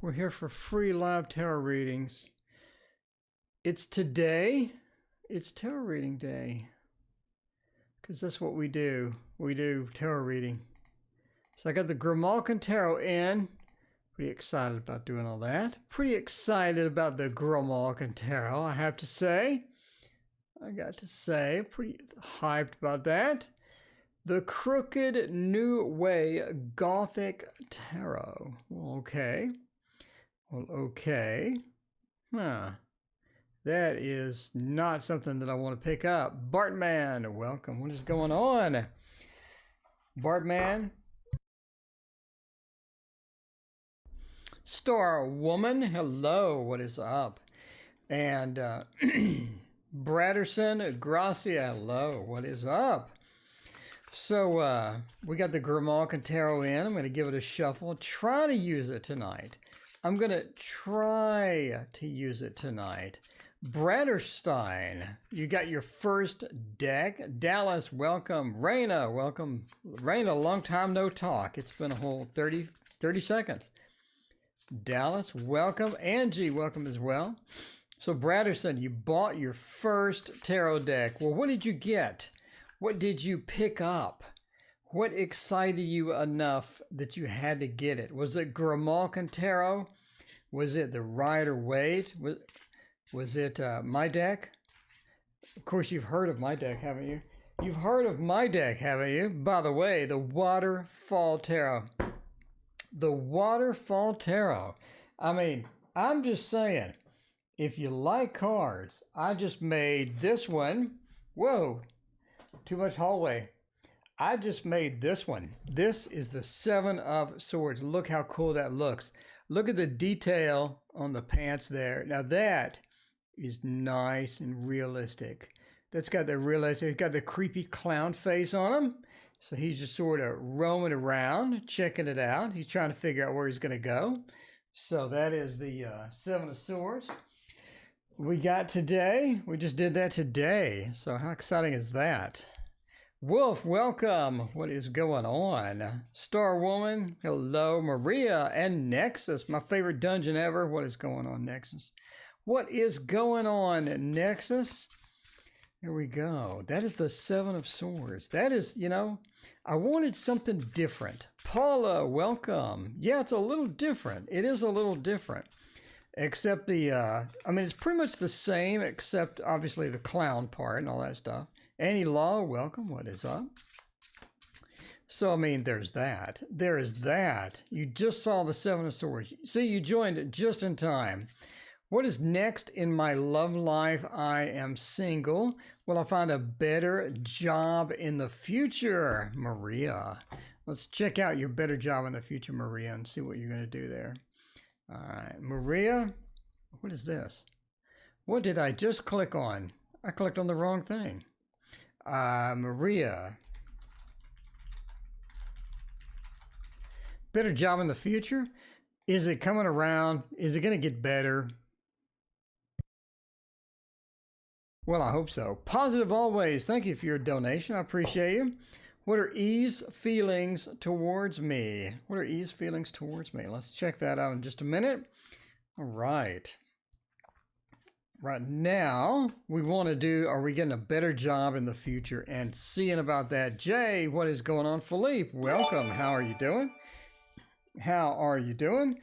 We're here for free live tarot readings. It's today. It's tarot reading day. Because that's what we do. We do tarot reading. So I got the Grimalkin Tarot in. Pretty excited about doing all that. Pretty excited about the Grimalkin Tarot, I have to say. I got to say, pretty hyped about that. The Crooked New Way Gothic Tarot. Well, okay. Well, okay. Huh. That is not something that I want to pick up. Bartman, welcome. What is going on? Bartman. Star Woman, hello. What is up? And Bradderson, Gracia, hello. What is up? So we got the Grimalkin Tarot in. I'm going to give it a shuffle. Try to use it tonight. I'm going to try to use it tonight. Bradderstein, you got your first deck. Dallas, welcome. Raina, welcome. Raina, long time no talk. It's been a whole 30 seconds. Dallas, welcome. Angie, welcome as well. So Bradderson, you bought your first tarot deck. Well, what did you get? What did you pick up? What excited you enough that you had to get it? Was it Grimalkin Tarot? Was it the Rider-Waite? Was it my deck? Of course, you've heard of my deck, haven't you? You've heard of my deck, haven't you? By the way, the Waterfall Tarot. The Waterfall Tarot. I mean, I'm just saying, if you like cards, I just made this one. Whoa, too much hallway. I just made this one. This is the Seven of Swords. Look how cool that looks. Look at the detail on the pants there. Now that is nice and realistic. That's got the realistic, it's got the creepy clown face on him. So he's just sort of roaming around, checking it out. He's trying to figure out where he's going to go. So that is the Seven of Swords we got today. We just did that today. So how exciting is that? Wolf, welcome. What is going on? Star Woman, hello. Maria and Nexus, my favorite dungeon ever. What is going on, Nexus? What is going on, Nexus? Here we go. That is the Seven of Swords. That is, you know, I wanted something different. Paula, welcome. Yeah, it's a little different. It is a little different. Except the, I mean, it's pretty much the same, except obviously the clown part and all that stuff. Annie Law, welcome. What is up? So, I mean, there's that. There is that. You just saw the Seven of Swords. See, you joined just in time. What is next in my love life? I am single. Will I find a better job in the future? Maria. Let's check out your better job in the future, Maria, and see what you're going to do there. All right, Maria. What is this? What did I just click on? I clicked on the wrong thing. Maria. Better job in the future? Is it coming around? Is it going to get better? Well, I hope so. Positive always. Thank you for your donation. I appreciate you. What are E's feelings towards me? What are E's feelings towards me? Let's check that out in just a minute. All right. Right now, we want to do, are we getting a better job in the future? And seeing about that. Jay, what is going on? Philippe, welcome. How are you doing? How are you doing?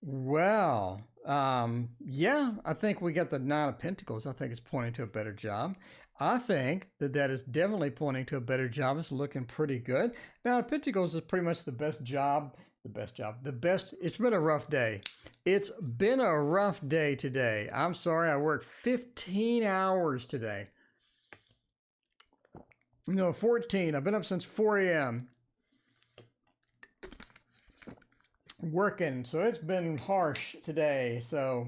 Well, yeah, I think we got the Nine of Pentacles. I think it's pointing to a better job. I think that that is definitely pointing to a better job. It's looking pretty good. Now, Pentacles is pretty much the best job. It's been a rough day. It's been a rough day today. I'm sorry, I worked 15 hours today. No, 14. I've been up since 4 a.m. working, so it's been harsh today. So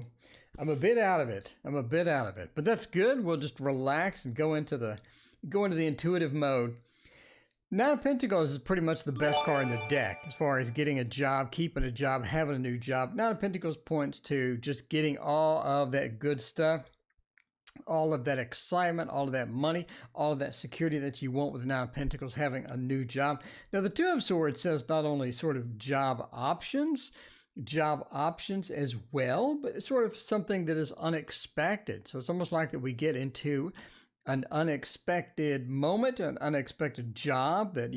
I'm a bit out of it. But that's good. We'll just relax and go into the intuitive mode. Nine of Pentacles is pretty much the best card in the deck as far as getting a job, keeping a job, having a new job. Nine of Pentacles points to just getting all of that good stuff, all of that excitement, all of that money, all of that security that you want with the Nine of Pentacles, having a new job. Now, the Two of Swords says not only sort of job options, job options as well, but it's sort of something that is unexpected. So it's almost like that we get into an unexpected moment, an unexpected job that,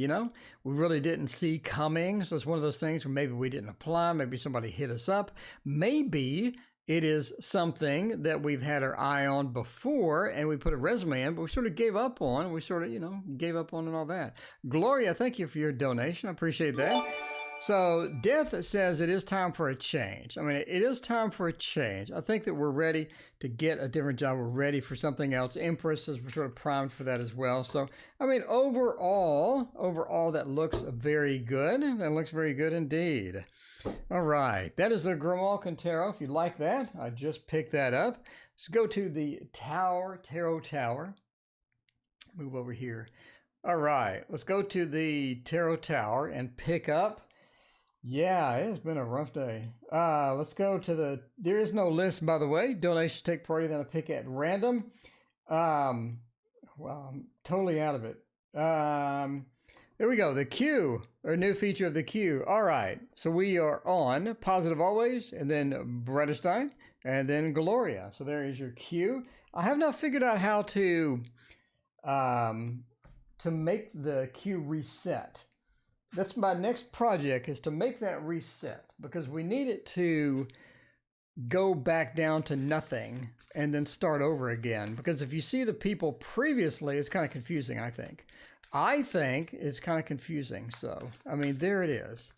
we really didn't see coming. So it's one of those things where maybe we didn't apply, maybe somebody hit us up, maybe it is something that we've had our eye on before and we put a resume in, but we sort of gave up on. We sort of, gave up on and all that. Gloria, thank you for your donation. I appreciate that. So Death says it is time for a change. I mean, it is time for a change. I think that we're ready to get a different job. We're ready for something else. Empress is sort of primed for that as well. So, I mean, overall, that looks very good. That looks very good indeed. All right, that is the Grimalkin Tarot. If you like that, I just picked that up. Let's go to the Tarot Tower. Move over here. All right, let's go to the Tarot Tower and pick up. Yeah, it has been a rough day. Let's go to there is no list, by the way. Donations take priority, then I pick at random. Well, I'm totally out of it. There we go, the Q, or new feature of the Q. All right, so we are on Positive Always, and then Bredestein, and then Gloria. So there is your Q. I have not figured out how to make the Q reset. That's my next project, is to make that reset, because we need it to go back down to nothing and then start over again. Because if you see the people previously, it's kind of confusing, I think. It's kind of confusing. So, I mean, there it is.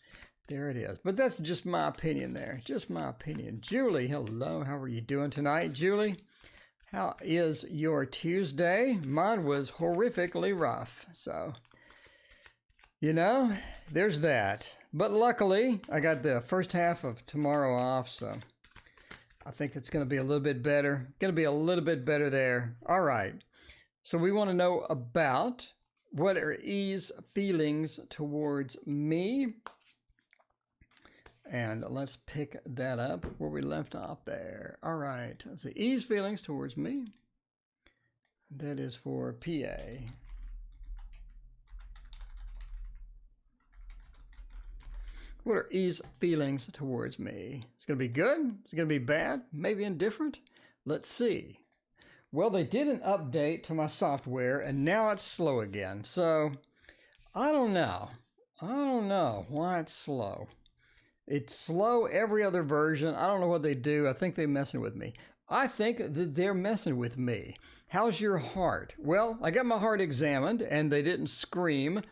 There it is. But that's just my opinion there. Just my opinion. Julie, hello. How are you doing tonight, Julie? How is your Tuesday? Mine was horrifically rough. So, there's that. But luckily, I got the first half of tomorrow off. So, I think it's going to be a little bit better. Going to be a little bit better there. All right. So, we want to know about what are E's feelings towards me? And let's pick that up where we left off there. All right. So E's feelings towards me. That is for PA. What are E's feelings towards me? It's going to be good? It's going to be bad? Maybe indifferent? Let's see. Well, they did an update to my software, and now it's slow again. So, I don't know. I don't know why it's slow. It's slow every other version. I don't know what they do. I think they're messing with me. I think that they're messing with me. How's your heart? Well, I got my heart examined, and they didn't scream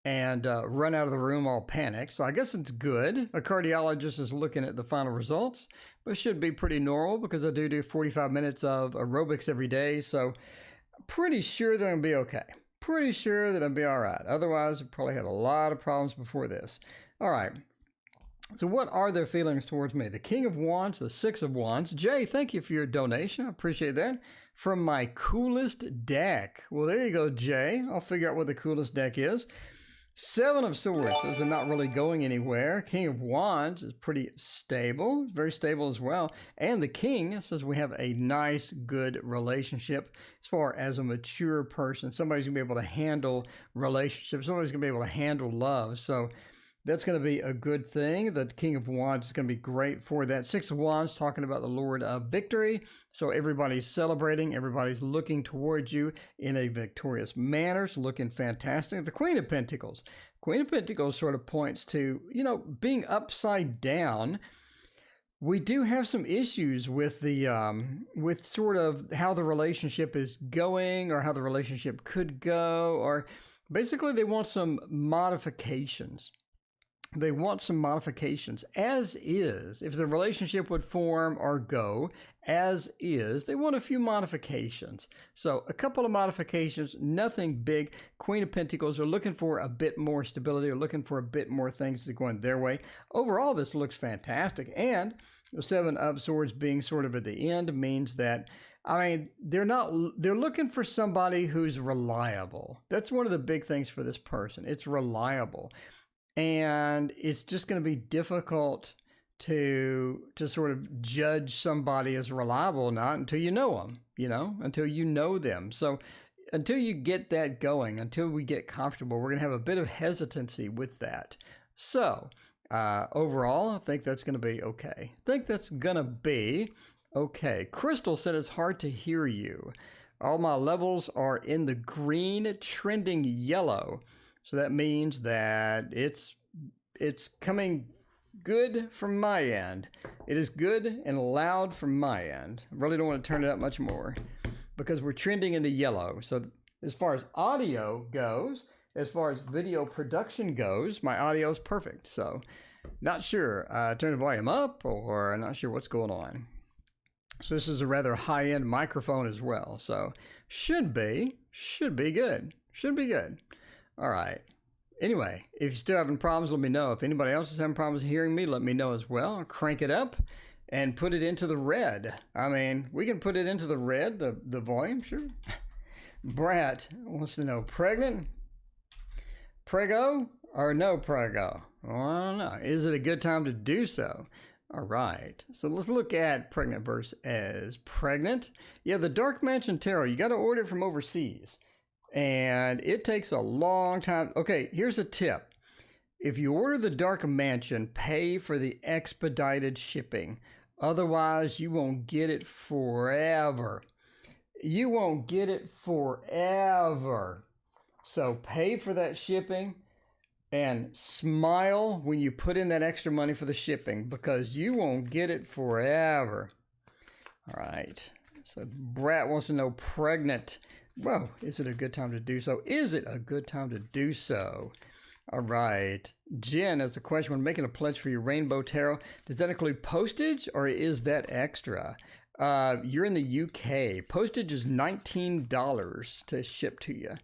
and run out of the room all panicked. So I guess it's good. A cardiologist is looking at the final results, but it should be pretty normal because I do 45 minutes of aerobics every day. So pretty sure that I'm going to be okay. Pretty sure that I'll be all right. Otherwise, I probably had a lot of problems before this. All right. So what are their feelings towards me? The King of Wands, the Six of Wands. Jay, thank you for your donation. I appreciate that. From my coolest deck. Well, there you go, Jay. I'll figure out what the coolest deck is. Seven of Swords, those are not really going anywhere. King of Wands is pretty stable, very stable as well. And the King says we have a nice, good relationship as far as a mature person. Somebody's going to be able to handle relationships. Somebody's going to be able to handle love. So that's going to be a good thing. The King of Wands is going to be great for that. Six of Wands talking about the Lord of Victory. So everybody's celebrating. Everybody's looking towards you in a victorious manner. So looking fantastic. The Queen of Pentacles. Queen of Pentacles sort of points to, being upside down. We do have some issues with with sort of how the relationship is going or how the relationship could go. Or basically they want some modifications. They want some modifications, as is. If the relationship would form or go as is, they want a few modifications. So a couple of modifications, nothing big. Queen of Pentacles are looking for a bit more stability, or looking for a bit more things to go in their way. Overall, this looks fantastic. And the Seven of Swords being sort of at the end means that, they're looking for somebody who's reliable. That's one of the big things for this person. It's reliable. And it's just going to be difficult to sort of judge somebody as reliable or not until you know them, until you know them. So until you get that going, until we get comfortable, we're going to have a bit of hesitancy with that. So overall, I think that's going to be okay. Crystal said it's hard to hear you. All my levels are in the green, trending yellow. So that means that it's coming good from my end. It is good and loud from my end. I really don't want to turn it up much more because we're trending into yellow. So as far as audio goes, as far as video production goes, my audio is perfect. So not sure. Turn the volume up or not sure what's going on. So this is a rather high-end microphone as well. So should be good. Should be good. All right. Anyway, if you're still having problems, let me know. If anybody else is having problems hearing me, let me know as well. I'll crank it up and put it into the red. I mean, we can put it into the red, the volume, sure. Brat wants to know, pregnant? Prego or no prego? Well, I don't know. Is it a good time to do so? All right. So let's look at pregnant versus pregnant. Yeah, the Dark Mansion Tarot, you got to order it from overseas. And it takes a long time. Okay, here's a tip. If you order the Dark Mansion, pay for the expedited shipping. Otherwise, you won't get it forever. You won't get it forever. So pay for that shipping and smile when you put in that extra money for the shipping because you won't get it forever. All right. So Brat wants to know pregnant. Well, is it a good time to do so? Is it a good time to do so? All right. Jen has a question. When making a pledge for your Rainbow Tarot, does that include postage or is that extra? You're in the UK. Postage is $19 to ship to you.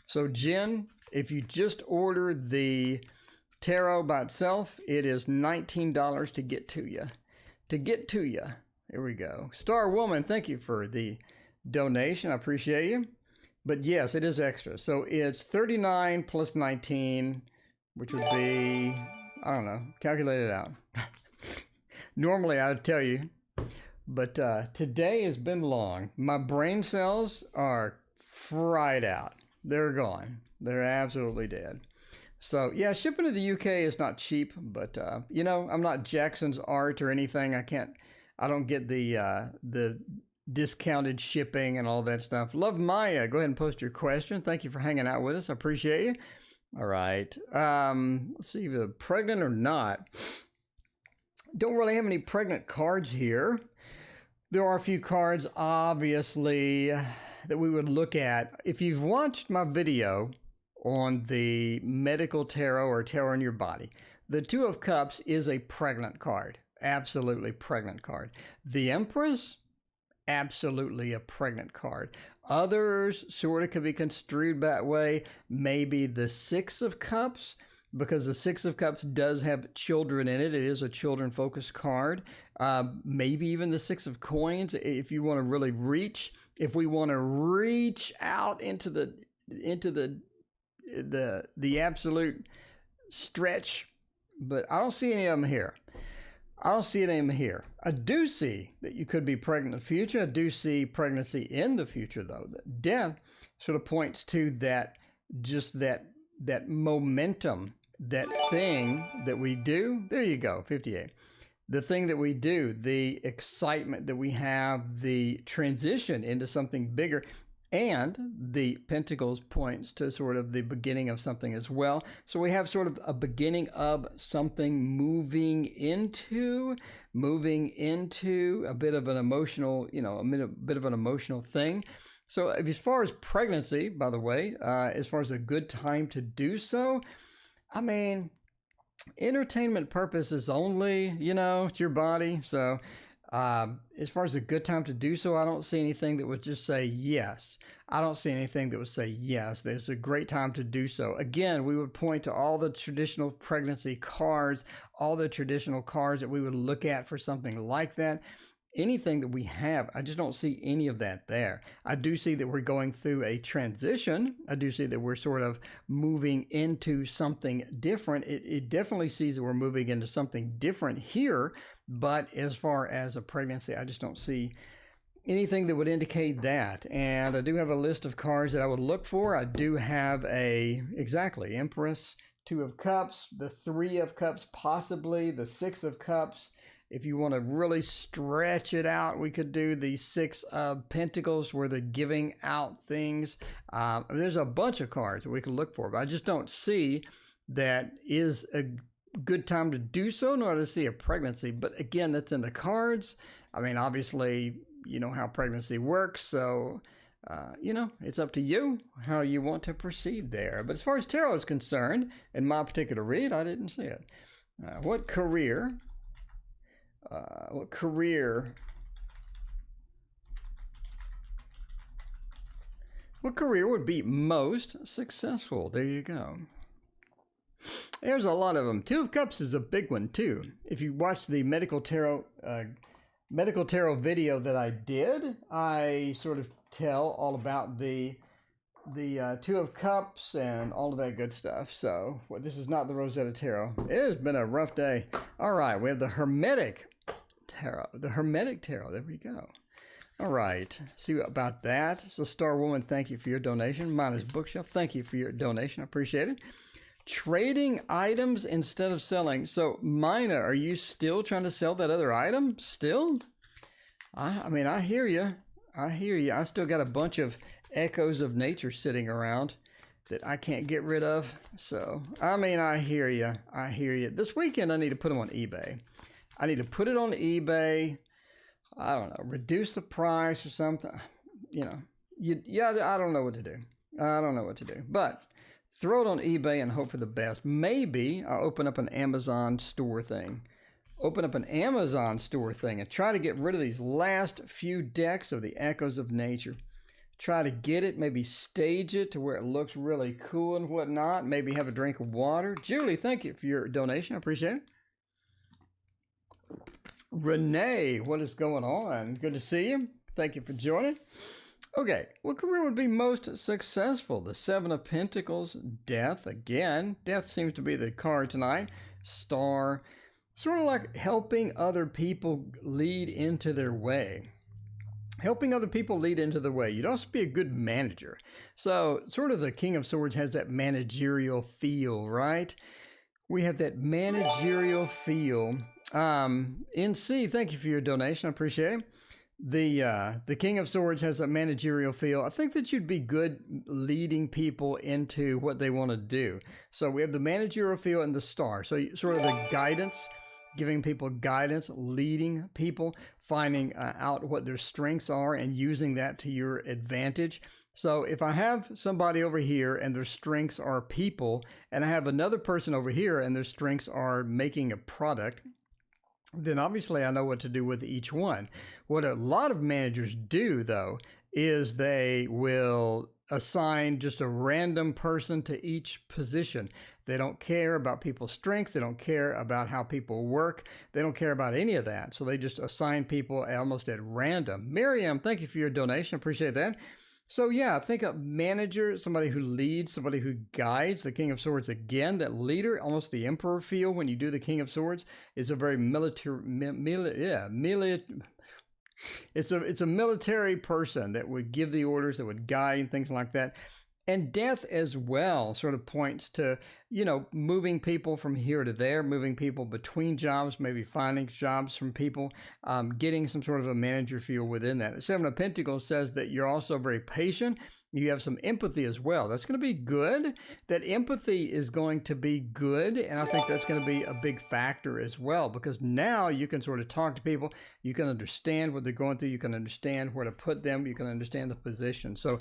So Jen, if you just order the tarot by itself, it is $19 to get to you. Here we go. Star Woman, thank you for the donation. I appreciate you. But yes, it is extra. So it's 39 plus 19, which would be, I don't know, calculate it out. Normally I would tell you, but today has been long. My brain cells are fried out. They're gone. They're absolutely dead. So yeah, shipping to the UK is not cheap, but you know, I'm not Jackson's Art or anything. I don't get the discounted shipping and all that stuff. Love Maya. Go ahead and post your question. Thank you for hanging out with us. I appreciate you. All right. Let's see if they're pregnant or not. Don't really have any pregnant cards here. There are a few cards, obviously, that we would look at. If you've watched my video on the medical tarot or tarot in your body, the Two of Cups is a pregnant card. Absolutely pregnant card. The Empress, absolutely a pregnant card. Others sort of could be construed that way. Maybe the Six of Cups, because the Six of Cups does have children in it. It is a children-focused card. Maybe even the Six of Coins, if you want to really reach. If we want to reach out into the absolute stretch, but I don't see any of them here. I do see that you could be pregnant in the future. I do see pregnancy in the future, though. Death sort of points to that, just that momentum, that thing that we do. There you go, 58. The thing that we do, the excitement that we have, the transition into something bigger. And the Pentacles points to sort of the beginning of something as well. So we have sort of a beginning of something moving into a bit of an emotional, a bit of an emotional thing. So as far as pregnancy, by the way, as far as a good time to do so, I mean, entertainment purposes only, it's your body. So as far as a good time to do so, I don't see anything that would just say yes. I don't see anything that would say yes. There's a great time to do so. Again, we would point to all the traditional pregnancy cards, all the traditional cards that we would look at for something like that. Anything that we have, I just don't see any of that there. I do see that we're going through a transition. I do see that we're sort of moving into something different. It definitely sees that we're moving into something different here. But as far as a pregnancy, I just don't see anything that would indicate that. And I do have a list of cards that I would look for. I do have exactly, Empress, Two of Cups, the Three of Cups, possibly the Six of Cups. If you want to really stretch it out, we could do the Six of Pentacles where they're giving out things. There's a bunch of cards that we can look for, but I just don't see that is a good time to do so, nor to see a pregnancy. But again, that's in the cards. I mean, obviously, you know how pregnancy works, so you know, it's up to you how you want to proceed there. But as far as tarot is concerned, in my particular read, I didn't see it. What career would be most successful? There you go. There's a lot of them. Two of Cups is a big one too. If you watch the medical tarot video that I did, I sort of tell all about the Two of Cups and all of that good stuff. So this is not the Rosetta Tarot. It has been a rough day. All right, we have the Hermetic Tarot. The Hermetic Tarot. There we go. All right. See about that. So Star Woman, thank you for your donation. Minus Bookshelf, thank you for your donation. I appreciate it. Trading items instead of selling. So Mina, are you still trying to sell that other item? Still? I mean, I hear you. I hear you. I still got a bunch of echoes of nature sitting around that I can't get rid of. So, I mean, I hear you. I hear you. This weekend, I need to put them on eBay. I need to put it on eBay. I don't know, reduce the price or something. You know, yeah, I don't know what to do. I don't know what to do. But throw it on eBay and hope for the best. Maybe I'll open up an Amazon store thing. Open up an Amazon store thing and try to get rid of these last few decks of the Echoes of Nature. Try to get it, maybe stage it to where it looks really cool and whatnot. Maybe have a drink of water. Julie, thank you for your donation. I appreciate it. Renee, what is going on? Good to see you. Thank you for joining. Okay, what career would be most successful? The Seven of Pentacles, Death. Again, Death seems to be the card tonight. Star. Sort of like helping other people lead into their way. Helping other people lead into the way. You'd also be a good manager. So sort of the King of Swords has that managerial feel, right? We have that managerial feel. NC, thank you for your donation. I appreciate it. The King of Swords has a managerial feel. I think that you'd be good leading people into what they want to do. So we have the managerial feel and the Star. So sort of the guidance, giving people guidance, leading people, finding out what their strengths are and using that to your advantage. So if I have somebody over here and their strengths are people, and I have another person over here and their strengths are making a product, then obviously I know what to do with each one. What a lot of managers do, though, is they will assign just a random person to each position. They don't care about people's strengths. They don't care about how people work. They don't care about any of that. So they just assign people almost at random. Miriam, thank you for your donation. Appreciate that. So yeah, think a manager, somebody who leads, somebody who guides. The King of Swords, again, that leader, almost the Emperor feel when you do the King of Swords, is a very it's a military person that would give the orders, that would guide and things like that. And Death as well sort of points to, you know, moving people from here to there, moving people between jobs, maybe finding jobs from people, getting some sort of a manager feel within that. The Seven of Pentacles says that you're also very patient. You have some empathy as well. That's going to be good. That empathy is going to be good. And I think that's going to be a big factor as well, because now you can sort of talk to people. You can understand what they're going through. You can understand where to put them. You can understand the position. So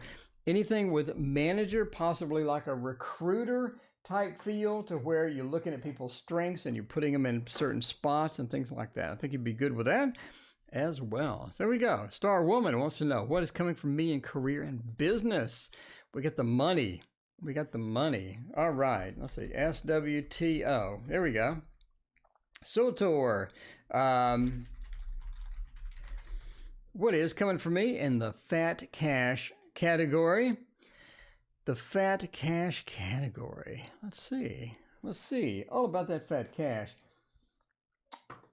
anything with manager, possibly like a recruiter type feel, to where you're looking at people's strengths and you're putting them in certain spots and things like that. I think you'd be good with that as well. So there we go. Star Woman wants to know, what is coming from me in career and business? We get the money. We got the money. All right. Let's see. SWTO. There we go. Sotor. What is coming for me in the fat cash category? The fat cash category. Let's see. Let's see. All about that fat cash.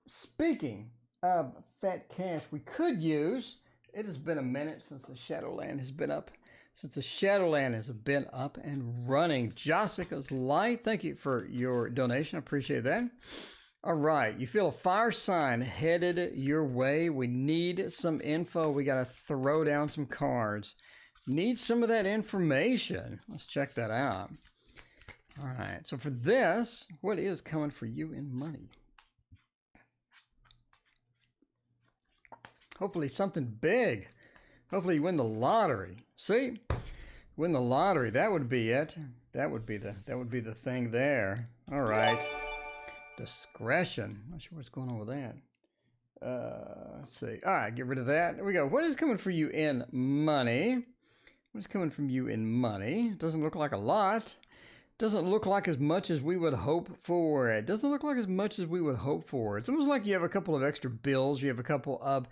Speaking of fat cash, we could use, it has been a minute since the Shadowland has been up. since the Shadowland has been up and running. Jessica's Light, thank you for your donation. I appreciate that. All right, you feel a fire sign headed your way. We need some info. We got to throw down some cards. Need some of that information. Let's check that out. All right, so for this, what is coming for you in money? Hopefully something big. Hopefully you win the lottery. See? Win the lottery. That would be it. That would be the thing there. All right. Discretion. Not sure what's going on with that. Let's see. All right, get rid of that. There we go. What is coming for you in money? What's coming from you in money? Doesn't look like a lot. Doesn't look like as much as we would hope for. It doesn't look like as much as we would hope for. It's almost like you have a couple of extra bills. You have a couple of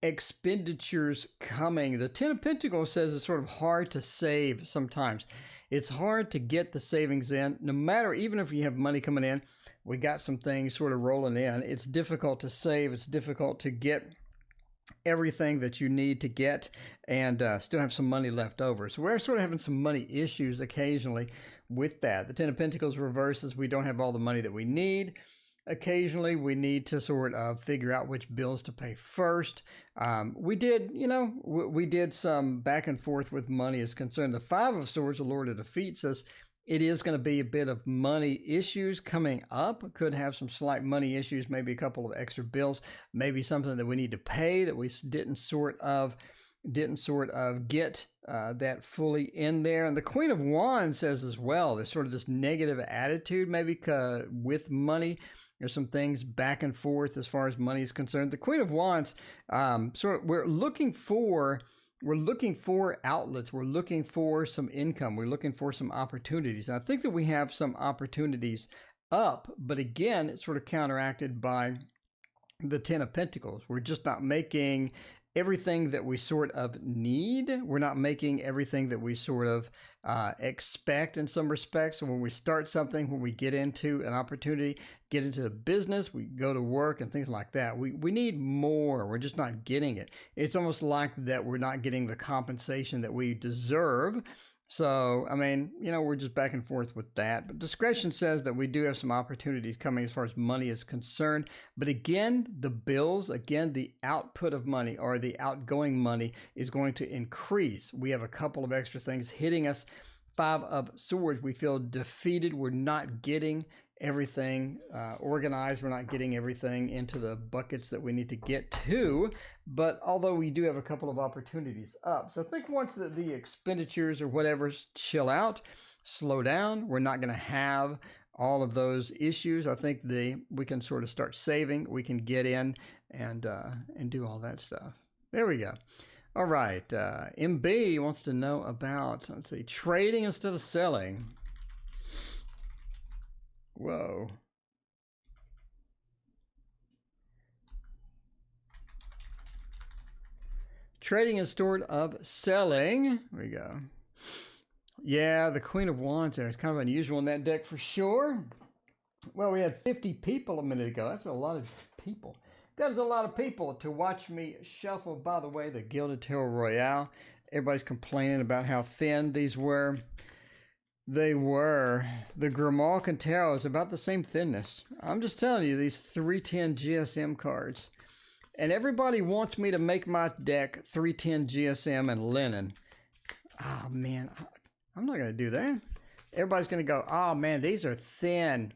expenditures coming. The Ten of Pentacles says it's sort of hard to save sometimes. It's hard to get the savings in. No matter, even if you have money coming in, we got some things sort of rolling in. It's difficult to save. It's difficult to get everything that you need to get and still have some money left over. So we're sort of having some money issues occasionally with that. The Ten of Pentacles reverses. We don't have all the money that we need. Occasionally, we need to sort of figure out which bills to pay first. We did some back and forth with money is concerned. The Five of Swords, the Lord of Defeat, says it is going to be a bit of money issues coming up. Could have some slight money issues, maybe a couple of extra bills, maybe something that we need to pay that we didn't sort of get that fully in there. And the Queen of Wands says as well, there's sort of this negative attitude maybe with money. There's some things back and forth as far as money is concerned. The Queen of Wands, we're looking for outlets. We're looking for some income. We're looking for some opportunities. And I think that we have some opportunities up, but again, it's sort of counteracted by the Ten of Pentacles. We're just not making everything that we sort of need. We're not making everything that we sort of expect in some respects. So when we start something, when we get into an opportunity, get into the business, we go to work and things like that, we need more. We're just not getting it. It's almost like that we're not getting the compensation that we deserve. So, I mean, we're just back and forth with that. But discretion says that we do have some opportunities coming as far as money is concerned. But again, the bills, the output of money or the outgoing money is going to increase. We have a couple of extra things hitting us. Five of Swords, we feel defeated. We're not getting everything organized. We're not getting everything into the buckets that we need to get to. But although we do have a couple of opportunities up. So I think once the expenditures or whatever chill out, slow down, we're not going to have all of those issues. I think we can sort of start saving. We can get in and do all that stuff. There we go. All right. MB wants to know about, let's see, trading instead of selling. Whoa. Trading instead of selling. There we go. Yeah, the Queen of Wands there is kind of unusual in that deck for sure. Well, we had 50 people a minute ago. That's a lot of people. That is a lot of people to watch me shuffle. By the way, the Gilded Tarot Royale. Everybody's complaining about how thin these were. They were. The Grimalkin Tarot is about the same thinness. I'm just telling you, these 310 GSM cards. And everybody wants me to make my deck 310 GSM and linen. Oh, man. I'm not going to do that. Everybody's going to go, oh, man, these are thin.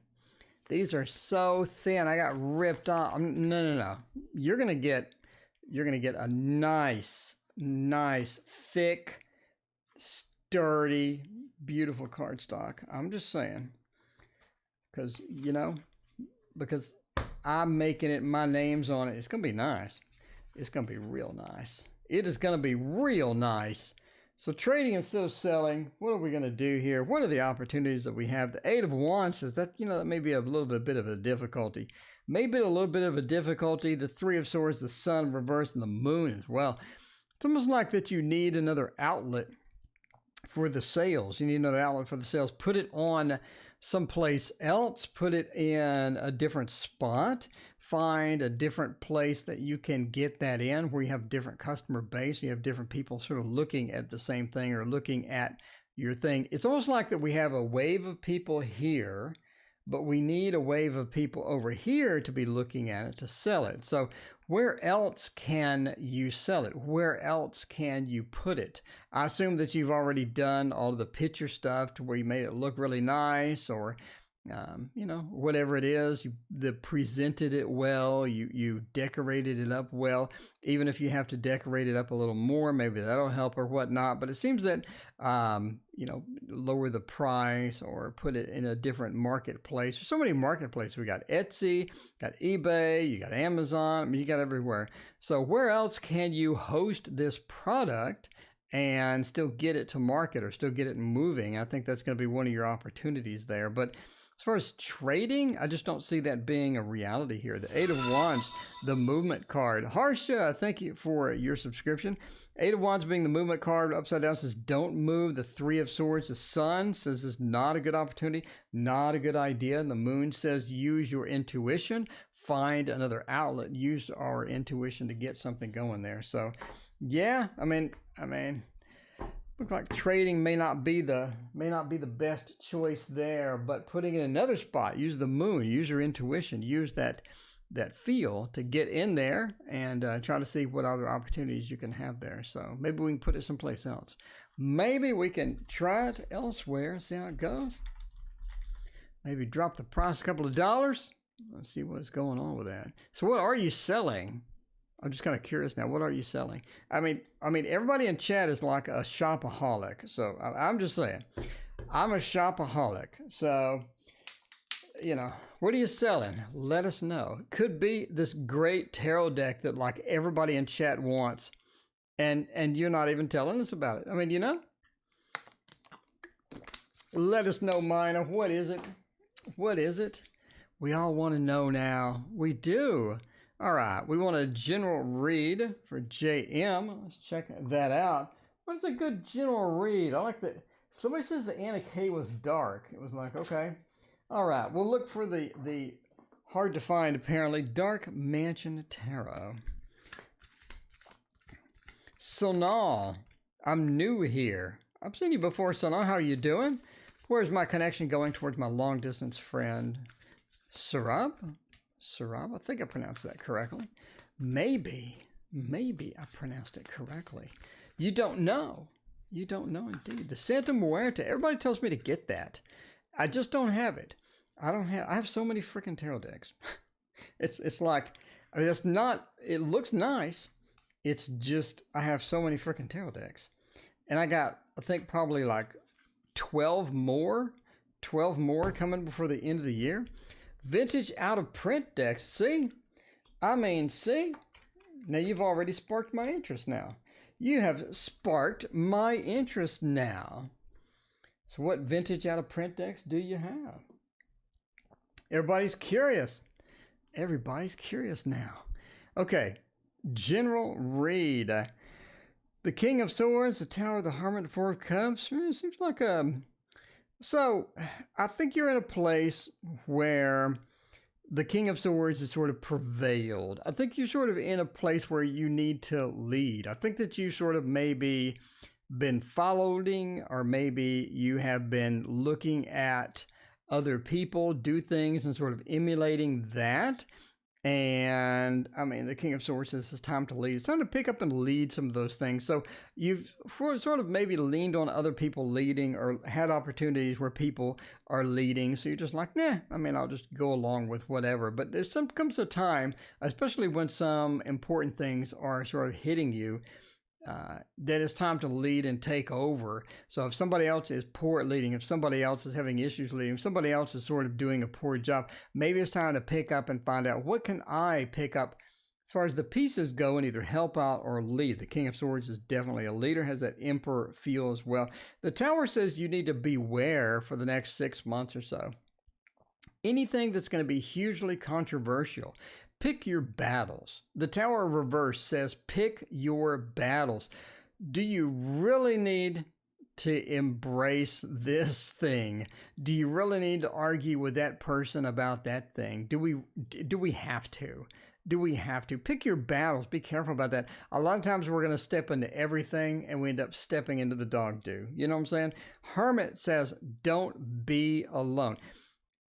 These are so thin. I got ripped off. No. You're going to get a nice, thick, sturdy, beautiful cardstock. I'm just saying. Because I'm making it, my name's on it. It's going to be nice. It's going to be real nice. It is going to be real nice. So trading instead of selling, what are we going to do here? What are the opportunities that we have? The Eight of Wands says that, that may be a little bit of a difficulty. Maybe a little bit of a difficulty. The Three of Swords, the Sun reversed, and the Moon as well. It's almost like that you need another outlet for the sales. You need another outlet for the sales. Put it on someplace else, put it in a different spot, find a different place that you can get that in where you have different customer base, you have different people sort of looking at the same thing or looking at your thing. It's almost like that we have a wave of people here, but we need a wave of people over here to be looking at it to sell it. So where else can you sell it? Where else can you put it? I assume that you've already done all of the picture stuff to where you made it look really nice, or you know, whatever it is, you presented it well, you decorated it up well. Even if you have to decorate it up a little more, maybe that'll help or whatnot. But it seems that, you know, lower the price or put it in a different marketplace. There's so many marketplaces. We got Etsy, got eBay, you got Amazon. I mean, you got everywhere. So where else can you host this product and still get it to market or still get it moving? I think that's going to be one of your opportunities there. But as far as trading, I just don't see that being a reality here. The Eight of Wands, the movement card. Harsha, thank you for your subscription. Eight of Wands being the movement card, upside down says don't move. The Three of Swords, the Sun says it's not a good opportunity, not a good idea. And the Moon says use your intuition, find another outlet, use our intuition to get something going there. So yeah, I mean, look like trading may not be the best choice there, but putting it in another spot, use the Moon, use your intuition, use that feel to get in there and try to see what other opportunities you can have there. So maybe we can put it someplace else. Maybe we can try it elsewhere, see how it goes. Maybe drop the price a couple of dollars. Let's see what's going on with that. So what are you selling? I'm just kind of curious now. What are you selling? I mean, everybody in chat is like a shopaholic. So I'm just saying, I'm a shopaholic. So, you know, what are you selling? Let us know. Could be this great tarot deck that like everybody in chat wants, and you're not even telling us about it. I mean, you know, let us know, Mina. What is it? What is it? We all want to know now. We do. All right, we want a general read for JM. Let's check that out. What is a good general read? I like that. Somebody says the Anna K was dark. It was like, okay. All right, we'll look for the hard to find, apparently, Dark Mansion Tarot. Sonal, I'm new here. I've seen you before, Sonal. How are you doing? Where's my connection going towards my long-distance friend, Sarab? Sarab, I think I pronounced that correctly. Maybe I pronounced it correctly. You don't know. You don't know indeed. The Santa Muerta, everybody tells me to get that. I just don't have it. I have so many freaking tarot decks. It's like, I mean, it's not, it looks nice. It's just, I have so many freaking tarot decks. And I got, I think probably like 12 more coming before the end of the year. Vintage out of print decks. See? I mean, see? Now you've already sparked my interest now. You have sparked my interest now. So what vintage out of print decks do you have? Everybody's curious. Everybody's curious now. Okay. General read. The King of Swords, the Tower of the Hermit, the Four of Cups. It seems like So, I think you're in a place where the King of Swords is sort of prevailed. I think you're sort of in a place where you need to lead. I think that you sort of maybe been following, or maybe you have been looking at other people do things and sort of emulating that. And I mean, the King of Swords says it's time to lead. It's time to pick up and lead some of those things. So you've sort of maybe leaned on other people leading, or had opportunities where people are leading. So you're just like, nah, I mean, I'll just go along with whatever. But comes a time, especially when some important things are sort of hitting you, that it's time to lead and take over. So if somebody else is poor at leading, if somebody else is having issues leading, if somebody else is sort of doing a poor job, maybe it's time to pick up and find out, what can I pick up as far as the pieces go and either help out or lead. The King of Swords is definitely a leader, has that Emperor feel as well. The Tower says you need to beware for the next 6 months or so. Anything that's going to be hugely controversial. Pick your battles. The Tower of Reverse says pick your battles. Do you really need to embrace this thing? Do you really need to argue with that person about that thing? Do we have to? Do we have to? Pick your battles. Be careful about that. A lot of times we're going to step into everything and we end up stepping into the dog do. You know what I'm saying? Hermit says, don't be alone.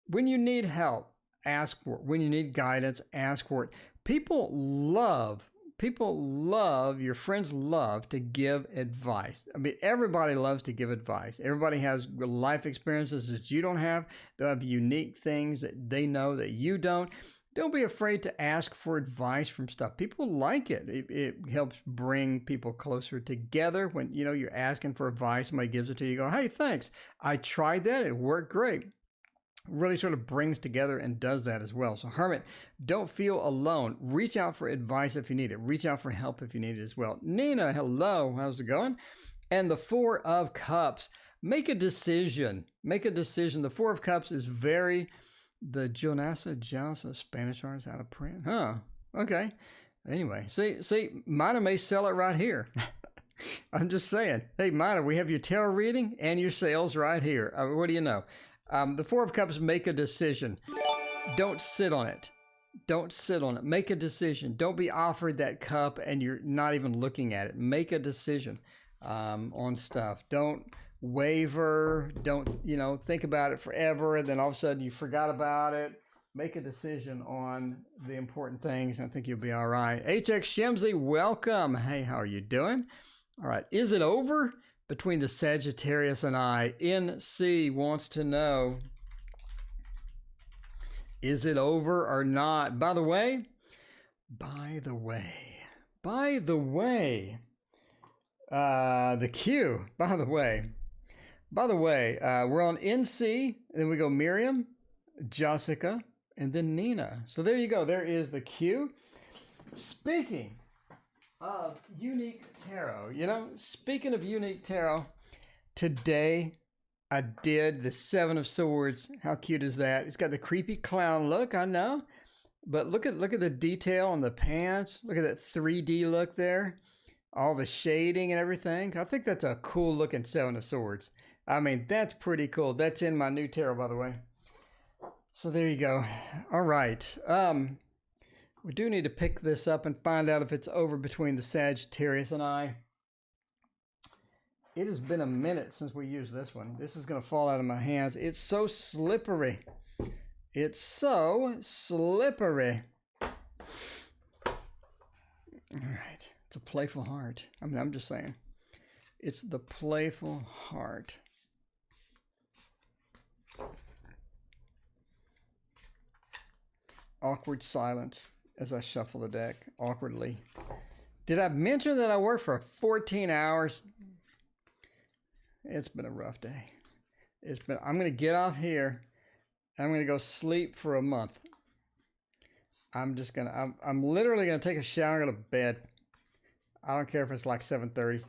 When you need help, ask for it. When you need guidance, ask for it. People love, your friends love to give advice. I mean, everybody loves to give advice. Everybody has life experiences that you don't have. They have unique things that they know that you don't. Don't be afraid to ask for advice from stuff. People like it. It helps bring people closer together. When, you're asking for advice, somebody gives it to you, you go, hey, thanks. I tried that. It worked great. Really sort of brings together and does that as well. So Hermit, don't feel alone. Reach out for advice if you need it. Reach out for help if you need it as well. Nina, hello. How's it going? And the Four of Cups. Make a decision. Make a decision. The Four of Cups is the Jonasa Spanish art is out of print. Huh. Okay. Anyway, see, Mina may sell it right here. I'm just saying. Hey, Mina, we have your tarot reading and your sales right here. What do you know? The Four of Cups, make a decision. Don't sit on it. Don't sit on it. Make a decision. Don't be offered that cup and you're not even looking at it. Make a decision on stuff. Don't waver. Don't, think about it forever. And then all of a sudden you forgot about it. Make a decision on the important things. I think you'll be all right. HX Shimsy, welcome. Hey, how are you doing? All right. Is it over between the Sagittarius and I? NC wants to know, is it over or not? By the way, the Q, by the way, we're on NC, then we go Miriam, Jessica, and then Nina. So there you go. There is the Q. Speaking of unique tarot, speaking of unique tarot, today I did the Seven of Swords. How cute is that? It's got the creepy clown look, I know, but look at the detail on the pants. Look at that 3D look there. All the shading and everything. I think that's a cool looking Seven of Swords. I mean, that's pretty cool. That's in my new tarot, by the way. So there you go. All right. We do need to pick this up and find out if it's over between the Sagittarius and I. It has been a minute since we used this one. This is going to fall out of my hands. It's so slippery. It's so slippery. All right. It's a playful heart. I mean, I'm just saying. It's the playful heart. Awkward silence as I shuffle the deck awkwardly. Did I mention that I worked for 14 hours? It's been a rough day. I'm going to get off here. I'm going to go sleep for a month. I'm literally going to take a shower and go to bed. I don't care if it's like 7:30.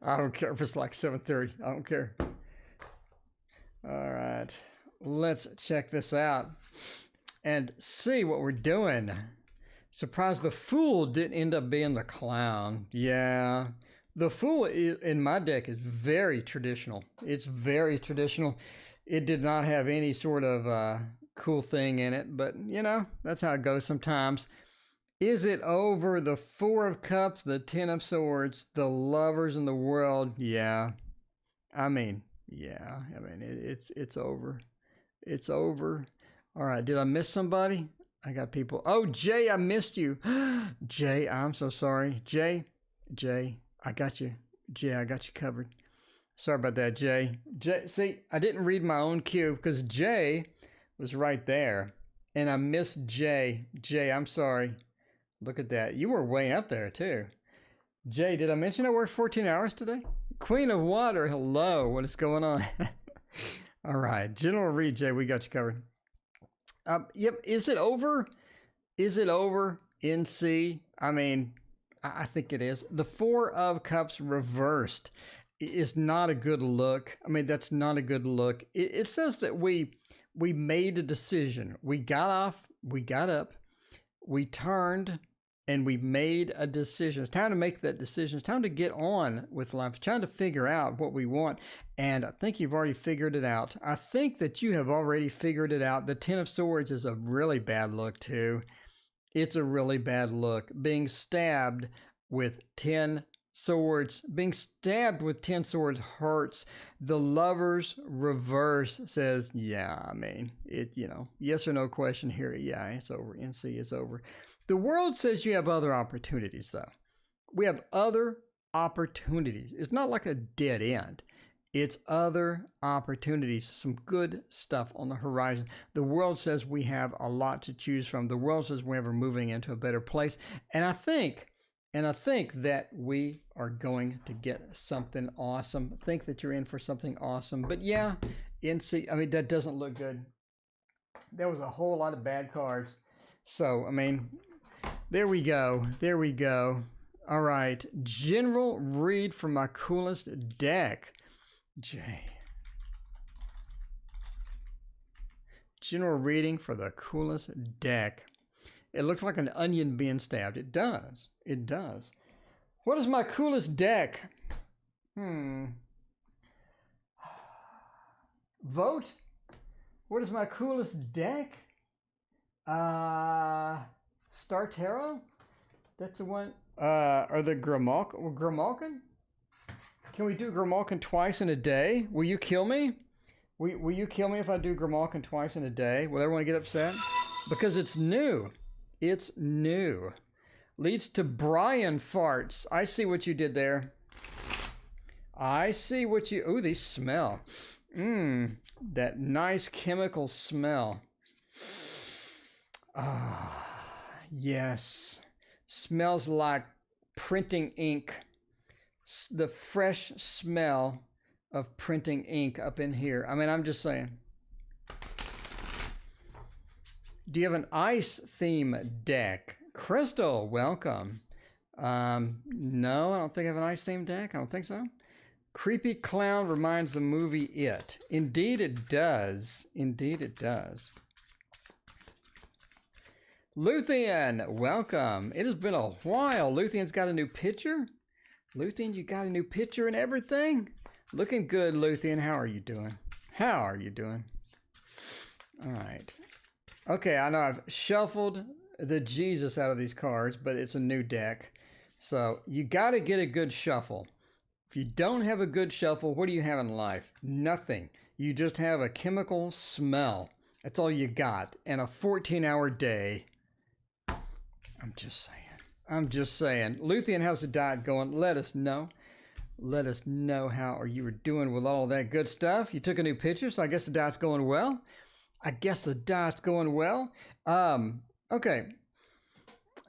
I don't care if it's like 7:30. I don't care. All right. Let's check this out and see what we're doing. Surprised the Fool didn't end up being the Clown. Yeah. The Fool in my deck is very traditional. It's very traditional. It did not have any sort of cool thing in it, but that's how it goes sometimes. Is it over? The Four of Cups, the Ten of Swords, the Lovers in the World? Yeah. I mean, it's over. It's over. All right. Did I miss somebody? I got people. Oh, Jay, I missed you. Jay, I'm so sorry. Jay, I got you. Jay, I got you covered. Sorry about that, Jay. See, I didn't read my own cue because Jay was right there. And I missed Jay. Jay, I'm sorry. Look at that. You were way up there, too. Jay, did I mention I worked 14 hours today? Queen of Water, hello. What is going on? All right. General Reed, Jay, we got you covered. Yep. Is it over? Is it over? NC? I mean, I think it is. The Four of Cups reversed is not a good look. I mean, that's not a good look. It says that we made a decision. We got off. We got up. We turned. and we've made a decision. It's time to make that decision. It's time to get on with life. It's trying to figure out what we want. And I think you've already figured it out. I think that you have already figured it out. The Ten of Swords is a really bad look too. It's a really bad look. Being stabbed with 10 swords, being stabbed with 10 swords hurts. The Lover's reverse says, yeah, I mean, yes or no question here. Yeah, it's over. NC is over. The World says you have other opportunities, though. We have other opportunities. It's not like a dead end. It's other opportunities, some good stuff on the horizon. The World says we have a lot to choose from. The World says we're moving into a better place. And I think that we are going to get something awesome. I think that you're in for something awesome. But yeah, NC, I mean, that doesn't look good. There was a whole lot of bad cards. So, I mean, there we go. There we go. All right. General read from my coolest deck. General reading for the coolest deck. It looks like an onion being stabbed. It does. It does. What is my coolest deck? Vote. What is my coolest deck? Star Tarot? That's the one. Or the Grimalkin? Can we do Grimalkin twice in a day? Will you kill me? Will you kill me if I do Grimalkin twice in a day? Will everyone get upset? Because it's new. It's new. Leads to Brian farts. I see what you did there. I see what you... Ooh, these smell. That nice chemical smell. Ah, yes. Smells like printing ink. The fresh smell of printing ink up in here. I mean, I'm just saying. Do you have an ice theme deck? Crystal, welcome. No, I don't think I have an ice theme deck. I don't think so. Creepy clown reminds the movie It. Indeed it does. Indeed it does. Luthien, welcome. It has been a while. Luthien's got a new picture. Luthien, you got a new picture and everything? Looking good, Luthien. How are you doing? How are you doing? All right. Okay, I know I've shuffled the Jesus out of these cards, but it's a new deck. So you got to get a good shuffle. If you don't have a good shuffle, what do you have in life? Nothing. You just have a chemical smell. That's all you got. And a 14-hour day. I'm just saying. I'm just saying. Luthien, how's the diet going? Let us know. Let us know how you were doing with all that good stuff. You took a new picture, so I guess the diet's going well. Okay.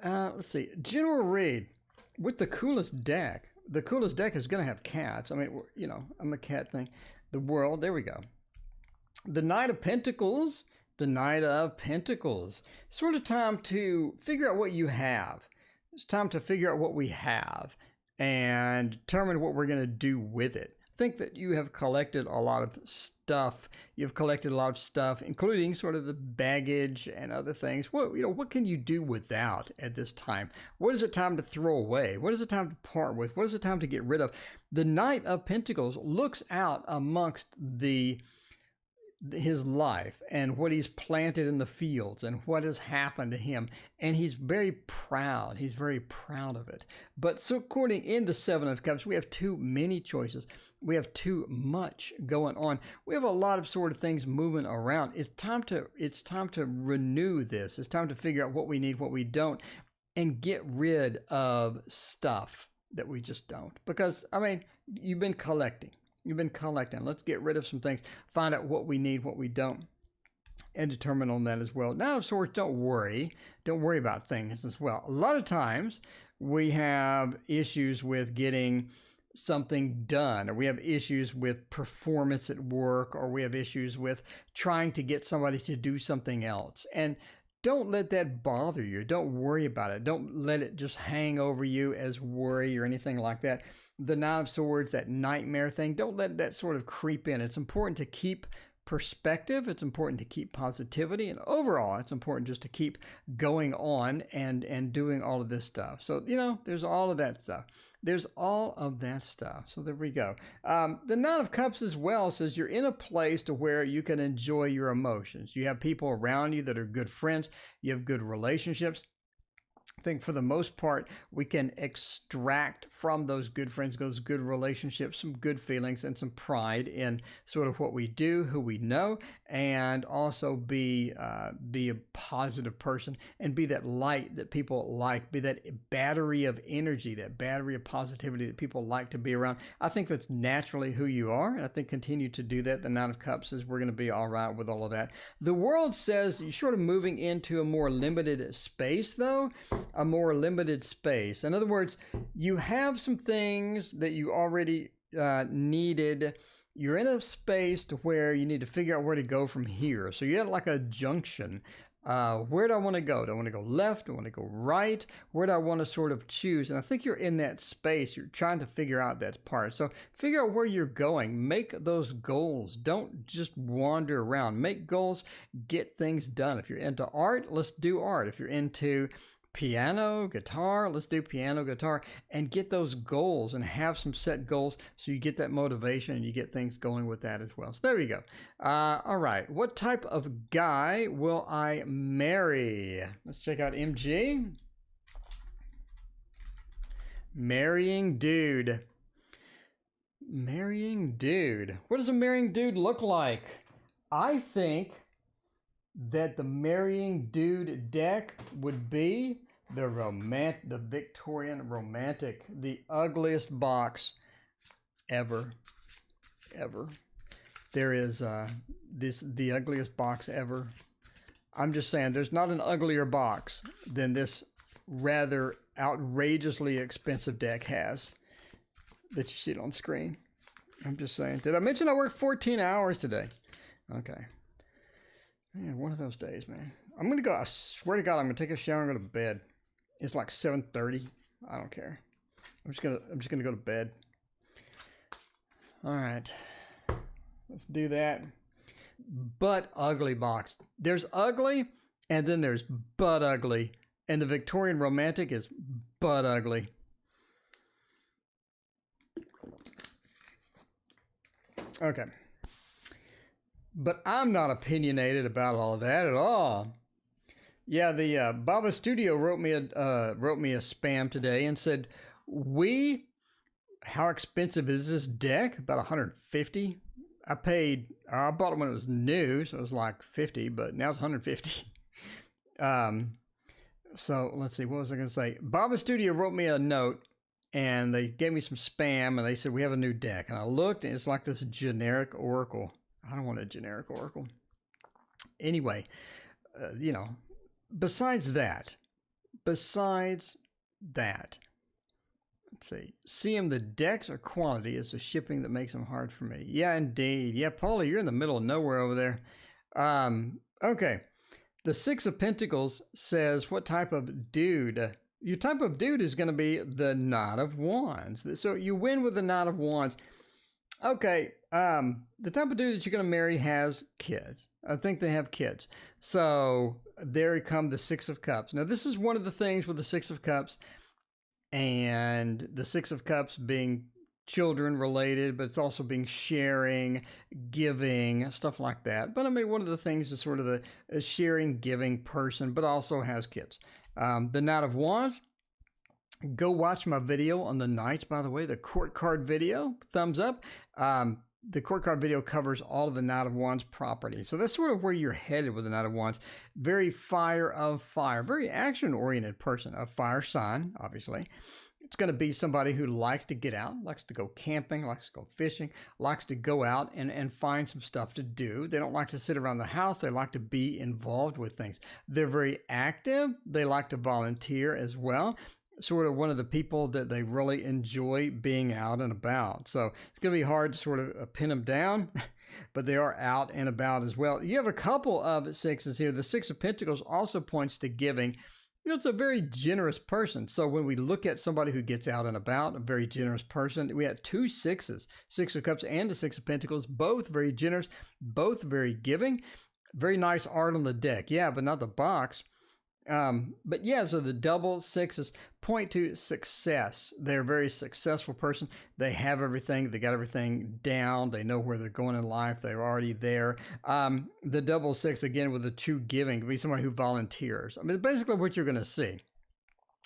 Let's see. General read with the coolest deck. The coolest deck is going to have cats. I mean, I'm a cat thing. The World. There we go. The Knight of Pentacles. The Knight of Pentacles. Sort of time to figure out what you have. It's time to figure out what we have and determine what we're going to do with it. I think that you have collected a lot of stuff. You've collected a lot of stuff, including sort of the baggage and other things. What can you do without at this time? What is it time to throw away? What is it time to part with? What is it time to get rid of? The Knight of Pentacles looks out amongst his life and what he's planted in the fields and what has happened to him. And he's very proud. He's very proud of it. But so according in the Seven of Cups, we have too many choices. We have too much going on. We have a lot of sort of things moving around. It's time to renew this. It's time to figure out what we need, what we don't, and get rid of stuff that we just don't. Because, I mean, you've been collecting. Let's get rid of some things, find out what we need, what we don't, and determine on that as well. Now, of course, don't worry about things as well. A lot of times we have issues with getting something done, or we have issues with performance at work, or we have issues with trying to get somebody to do something else. And don't let that bother you. Don't worry about it. Don't let it just hang over you as worry or anything like that. The Nine of Swords, that nightmare thing, don't let that sort of creep in. It's important to keep perspective. It's important to keep positivity, and overall, it's important just to keep going on and doing all of this stuff. So, there's all of that stuff. There's all of that stuff. So there we go. The Nine of Cups as well says you're in a place to where you can enjoy your emotions. You have people around you that are good friends. You have good relationships. I think for the most part, we can extract from those good friends, those good relationships, some good feelings and some pride in sort of what we do, who we know, and also be a positive person and be that light that people like, be that battery of energy, that battery of positivity that people like to be around. I think that's naturally who you are, and I think continue to do that. The Nine of Cups says we're going to be all right with all of that. The World says you're sort of moving into a more limited space, though. A more limited space. In other words, you have some things that you already needed. You're in a space to where you need to figure out where to go from here. So you're at like a junction. Where do I want to go? Do I want to go left? Do I want to go right? Where do I want to sort of choose? And I think you're in that space. You're trying to figure out that part. So figure out where you're going. Make those goals. Don't just wander around. Make goals. Get things done. If you're into art, let's do art. If you're into piano, guitar, let's do piano, guitar, and get those goals and have some set goals so you get that motivation and you get things going with that as well. So there you go. All right. What type of guy will I marry? Let's check out MG. Marrying dude. Marrying dude. What does a marrying dude look like? I think that the marrying dude deck would be the Victorian romantic, the ugliest box ever. There is the ugliest box ever. I'm just saying there's not an uglier box than this rather outrageously expensive deck has that you see it on screen. I'm just saying. Did I mention I worked 14 hours today? Okay. Man, one of those days, man. I'm going to go, I swear to God, I'm going to take a shower and go to bed. It's like 7:30. I don't care. I'm just going to go to bed. All right. Let's do that. But ugly box. There's ugly, and then there's but ugly. And the Victorian romantic is but ugly. Okay. But I'm not opinionated about all of that at all. Yeah, the Baba Studio wrote me a spam today and said, how expensive is this deck? About $150. I bought it when it was new, so it was like $50, but now it's $150. So let's see, what was I going to say? Baba Studio wrote me a note and they gave me some spam and they said, we have a new deck. And I looked and it's like this generic Oracle. I don't want a generic Oracle. Anyway, besides that, let's see. CM, the decks or quality is the shipping that makes them hard for me. Yeah, indeed. Yeah, Paula, you're in the middle of nowhere over there. Okay. The Six of Pentacles says what type of dude? Your type of dude is going to be the Knight of Wands. So you win with the Knight of Wands. Okay, the type of dude that you're going to marry has kids. I think they have kids. So there come the Six of Cups. Now, this is one of the things with the Six of Cups, and the Six of Cups being children related, but it's also being sharing, giving, stuff like that. But I mean, one of the things is sort of a sharing, giving person, but also has kids. The Knight of Wands. Go watch my video on the Knights, by the way, the court card video, thumbs up. The court card video covers all of the Knight of Wands property. So that's sort of where you're headed with the Knight of Wands. Very fire of fire, very action-oriented person, a fire sign, obviously. It's going to be somebody who likes to get out, likes to go camping, likes to go fishing, likes to go out and find some stuff to do. They don't like to sit around the house. They like to be involved with things. They're very active. They like to volunteer as well. Sort of one of the people that they really enjoy being out and about. So it's going to be hard to sort of pin them down, but they are out and about as well. You have a couple of sixes here. The Six of Pentacles also points to giving. It's a very generous person. So when we look at somebody who gets out and about, a very generous person, we had 2 sixes, 6 of Cups and the 6 of Pentacles, both very generous, both very giving. Very nice art on the deck. Yeah, but not the box. But yeah, so the double sixes point to success. They're a very successful person. They have everything. They got everything down. They know where they're going in life. They're already there. The double six, again, with the true giving, could be somebody who volunteers. I mean, basically what you're going to see.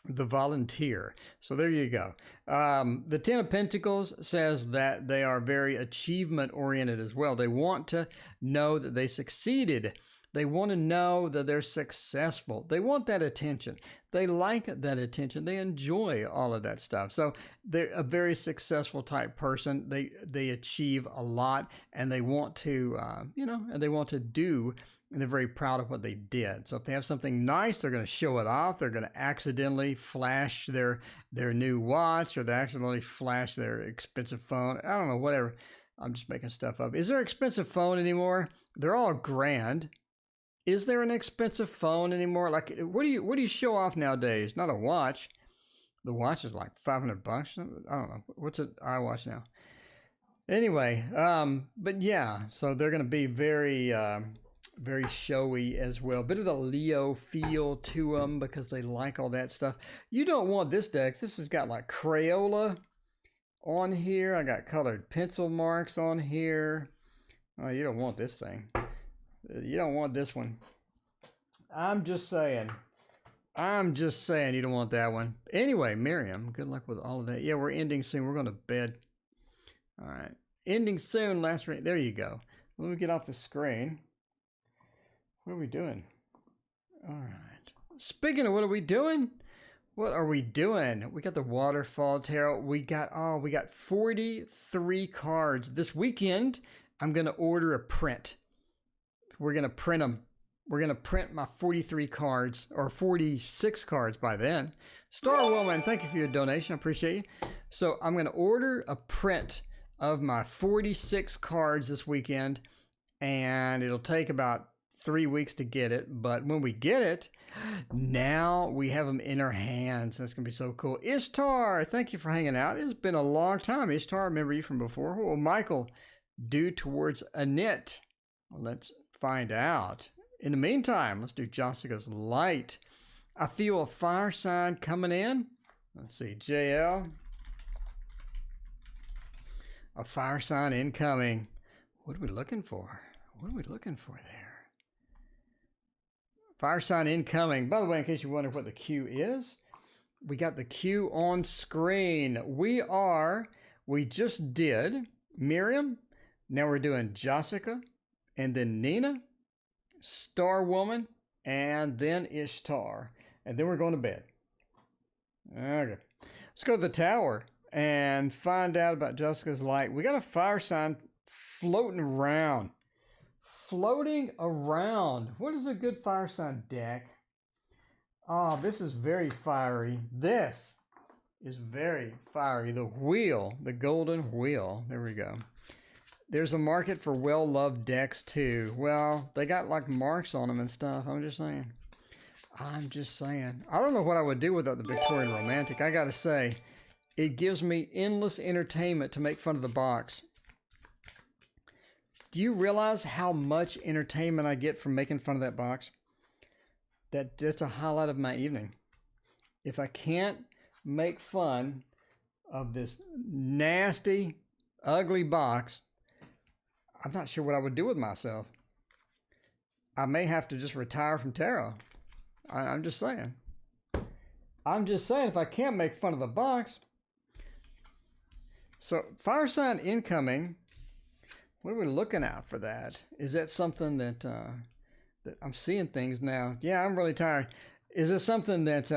The volunteer. So there you go. The 10 of Pentacles says that they are very achievement oriented as well. They want to know that they succeeded. They want to know that they're successful. They want that attention. They like that attention. They enjoy all of that stuff. So they're a very successful type person. They achieve a lot, and they want to, and they want to do, and they're very proud of what they did. So if they have something nice, they're going to show it off. They're going to accidentally flash their new watch, or they accidentally flash their expensive phone. I don't know, whatever. I'm just making stuff up. Is there an expensive phone anymore? They're all grand. Is there an expensive phone anymore? Like, what do you show off nowadays? Not a watch. The watch is like $500. I don't know. What's an iWatch now? Anyway, but yeah, so they're going to be very, very showy as well. Bit of the Leo feel to them because they like all that stuff. You don't want this deck. This has got like Crayola on here. I got colored pencil marks on here. Oh, you don't want this thing. You don't want this one. I'm just saying you don't want that one. Anyway, Miriam, good luck with all of that. Yeah, we're ending soon. We're going to bed. All right. Ending soon. Last ring. There you go. Let me get off the screen. What are we doing? All right. Speaking of what are we doing? What are we doing? We got the Waterfall Tarot. We got 43 cards. This weekend, I'm going to order a print. We're going to print them. We're going to print my 43 cards, or 46 cards by then. Star Woman, thank you for your donation. I appreciate you. So I'm going to order a print of my 46 cards this weekend, and it'll take about 3 weeks to get it. But when we get it, now we have them in our hands. That's going to be so cool. Ishtar, thank you for hanging out. It's been a long time. Ishtar, I remember you from before. What will Michael do towards Annette? Well, let's find out. In the meantime, let's do Jessica's light. I feel a fire sign coming in. Let's see, JL. A fire sign incoming. What are we looking for? What are we looking for there? Fire sign incoming. By the way, in case you wonder what the Q is, we got the Q on screen. We just did Miriam. Now we're doing Jessica, and then Nina, Star Woman, and then Ishtar. And then we're going to bed. Okay. Let's go to the tower and find out about Jessica's light. We got a fire sign floating around. Floating around. What is a good fire sign deck? Oh, this is very fiery. This is very fiery. The wheel, the golden wheel. There we go. There's a market for well-loved decks, too. Well, they got, like, marks on them and stuff. I'm just saying. I don't know what I would do without the Victorian Romantic. I gotta say, it gives me endless entertainment to make fun of the box. Do you realize how much entertainment I get from making fun of that box? That's just a highlight of my evening. If I can't make fun of this nasty, ugly box, I'm not sure what I would do with myself. I may have to just retire from tarot. I'm just saying. If I can't make fun of the box. So, fire sign incoming. What are we looking out for that? Is that something that I'm seeing things now? Yeah, I'm really tired. Is it something that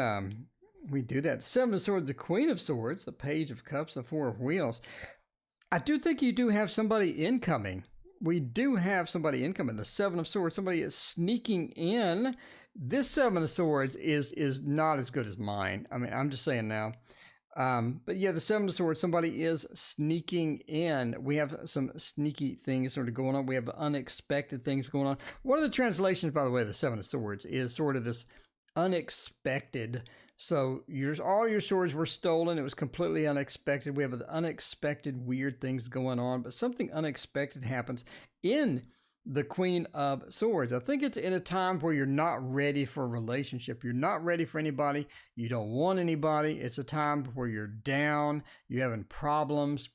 we do that? Seven of Swords, the Queen of Swords, the Page of Cups, the Four of Wheels. I do think you do have somebody incoming. We do have somebody incoming. The Seven of Swords, somebody is sneaking in. This Seven of Swords is not as good as mine. I mean, I'm just saying now. But yeah, the Seven of Swords, somebody is sneaking in. We have some sneaky things sort of going on. We have unexpected things going on. One of the translations, by the way, of the Seven of Swords is sort of this unexpected. So all your swords were stolen. It was completely unexpected. We have unexpected weird things going on, but something unexpected happens in the Queen of Swords. I think it's in a time where you're not ready for a relationship. You're not ready for anybody. You don't want anybody. It's a time where you're down. You're having problems.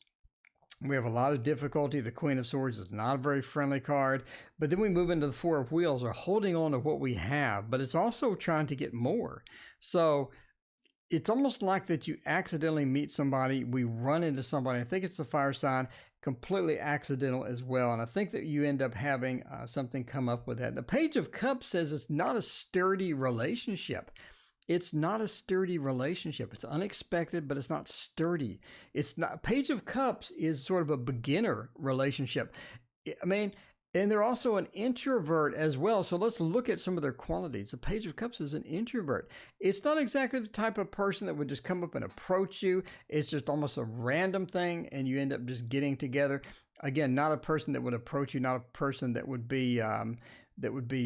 We have a lot of difficulty. The Queen of Swords is not a very friendly card. But then we move into the Four of Wheels, or holding on to what we have. But it's also trying to get more. So it's almost like that you accidentally meet somebody. We run into somebody. I think it's the fire sign. Completely accidental as well. And I think that you end up having something come up with that. The Page of Cups says it's not a sturdy relationship. It's not a sturdy relationship. It's unexpected, but it's not sturdy. It's not. Page of Cups is sort of a beginner relationship. I mean, and they're also an introvert as well. So let's look at some of their qualities. The Page of Cups is an introvert. It's not exactly the type of person that would just come up and approach you. It's just almost a random thing, and you end up just getting together. Again, not a person that would approach you, not a person that would be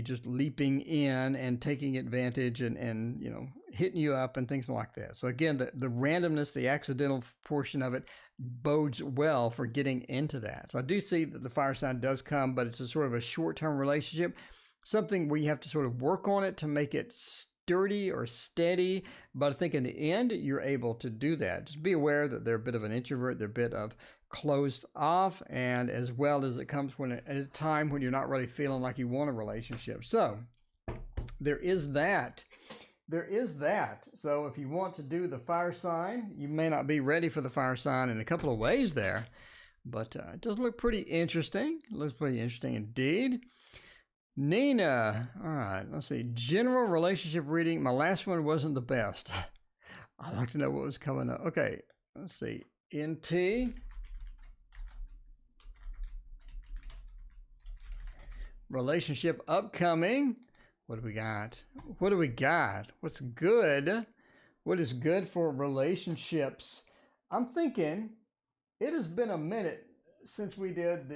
just leaping in and taking advantage and you know, hitting you up and things like that. So again, the randomness, the accidental portion of it bodes well for getting into that. So I do see that the fire sign does come, but it's a sort of a short-term relationship, something where you have to sort of work on it to make it sturdy or steady. But I think in the end, you're able to do that. Just be aware that they're a bit of an introvert. They're a bit of closed off, and as well as it comes when at a time when you're not really feeling like you want a relationship. So there is that. There is that. So if you want to do the fire sign, you may not be ready for the fire sign in a couple of ways there, but it does look pretty interesting. It looks pretty interesting indeed. Nina, all right, let's see. General relationship reading. My last one wasn't the best. I'd like to know what was coming up. Okay, let's see. NT. Relationship upcoming. What do we got? What do we got? What's good? What is good for relationships? I'm thinking it has been a minute since we did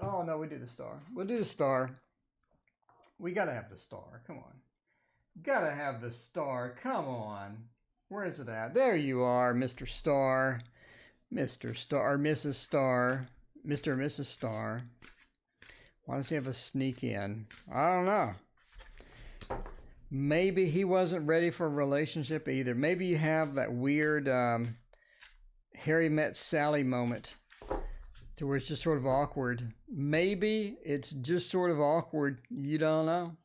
oh no, we did the star. We'll do the star. We gotta have the star. Come on. Gotta have the star. Come on. Where is it at? There you are, Mr. Star. Mr. Star, Mrs. Star. Mr. and Mrs. Star. Why does he have a sneak in? I don't know. Maybe he wasn't ready for a relationship either. Maybe you have that weird Harry met Sally moment to where it's just sort of awkward. Maybe it's just sort of awkward. You don't know.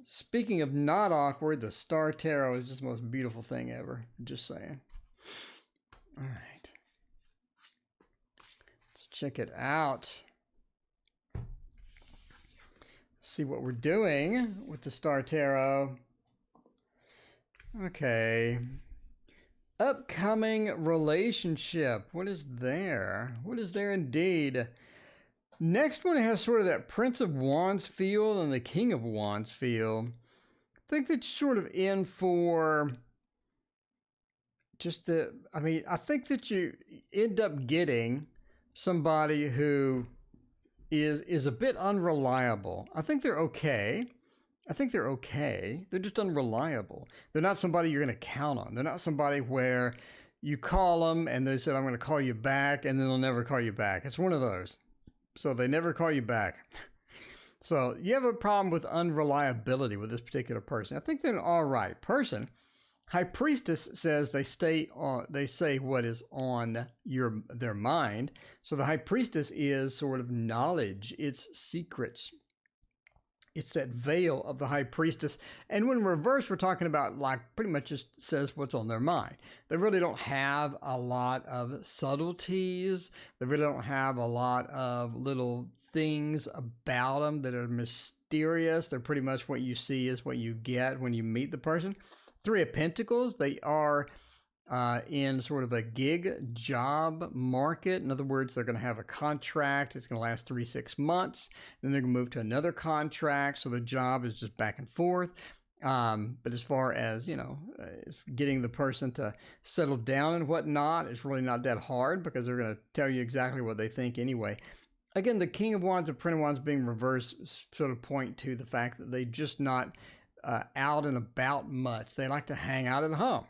Speaking of not awkward, the Star Tarot is just the most beautiful thing ever. Just saying. All right. Let's check it out. See what we're doing with the Star Tarot. Okay. Upcoming relationship. What is there? What is there indeed? Next one has sort of that Prince of Wands feel and the King of Wands feel. I think that's sort of in for just I think that you end up getting somebody who is a bit unreliable. I think they're okay. They're just unreliable. They're not somebody you're going to count on. They're not somebody where you call them and they said, I'm going to call you back, and then they'll never call you back. It's one of those. So they never call you back. So you have a problem with unreliability with this particular person. I think they're an all right person. High Priestess says they say what is on their mind. So the High Priestess is sort of knowledge. It's secrets. It's that veil of the High Priestess. And when reversed, we're talking about like pretty much just says what's on their mind. They really don't have a lot of subtleties. They really don't have a lot of little things about them that are mysterious. They're pretty much what you see is what you get when you meet the person. Three of Pentacles, they are in sort of a gig job market. In other words, they're going to have a contract. It's going to last 3-6 months. Then they're going to move to another contract. So the job is just back and forth. But as far as, getting the person to settle down and whatnot, it's really not that hard because they're going to tell you exactly what they think anyway. Again, the King of Wands and Prince of Wands being reversed sort of point to the fact that they just not out and about much. They like to hang out at home.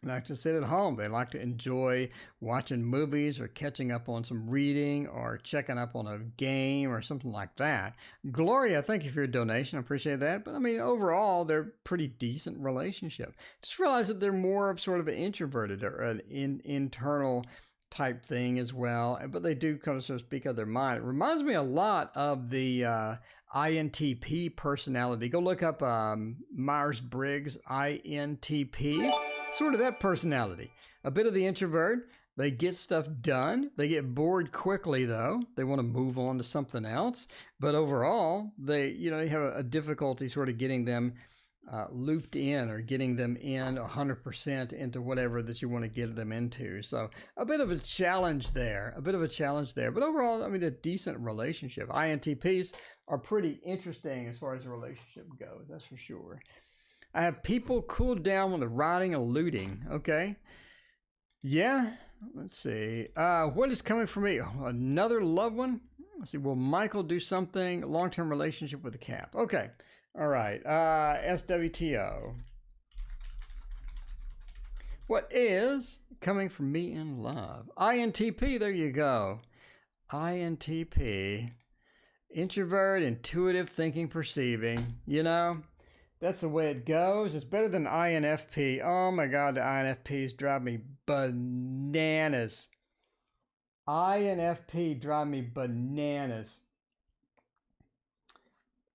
They like to sit at home. They like to enjoy watching movies or catching up on some reading or checking up on a game or something like that. Gloria, thank you for your donation. I appreciate that. But I mean, overall, they're pretty decent relationship. Just realize that they're more of sort of an introverted or an internal type thing as well. But they do kind of sort of speak of their mind. It reminds me a lot of the INTP personality. Go look up Myers-Briggs INTP. Sort of that personality. A bit of the introvert. They get stuff done. They get bored quickly, though. They want to move on to something else. But overall, they have a difficulty sort of getting them looped in or getting them in 100% into whatever that you want to get them into. So a bit of a challenge there. But overall, I mean, a decent relationship. INTPs are pretty interesting as far as the relationship goes. That's for sure. I have people cool down when they're riding and looting. Okay. Yeah. Let's see. What is coming for me? Oh, another loved one? Let's see. Will Michael do something? Long-term relationship with a cap. Okay. All right. SWTO. What is coming for me in love? INTP. There you go. INTP. Introvert, intuitive, thinking, perceiving. That's the way it goes. It's better than INFP. Oh my God, the INFPs drive me bananas. INFP drive me bananas.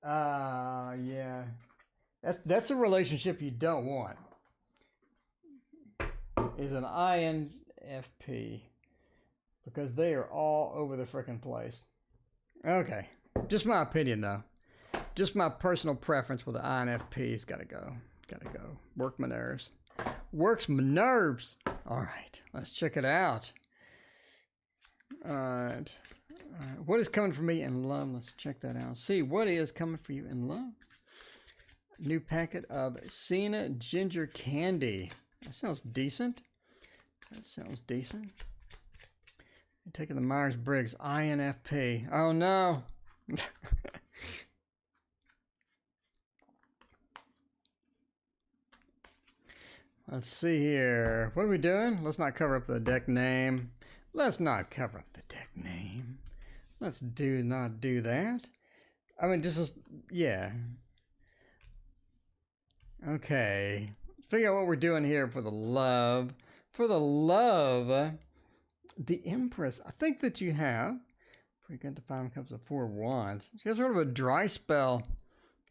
Yeah. That's a relationship you don't want. Is an INFP. Because they are all over the frickin' place. Okay. Just my opinion, though. Just my personal preference with the INFPs. Gotta go. Work my nerves. Works my nerves. All right. Let's check it out. All right. What is coming for me in love? Let's check that out. See what is coming for you in love. New packet of Cena ginger candy. That sounds decent. You're taking the Myers-Briggs INFP. Oh no. Let's see here. What are we doing? Let's not cover up the deck name. Let's not do that. I mean, yeah. Okay. Figure out what we're doing here for the love. The Empress. I think that you have. Pretty good to 5 cups of 4 wands. She has sort of a dry spell.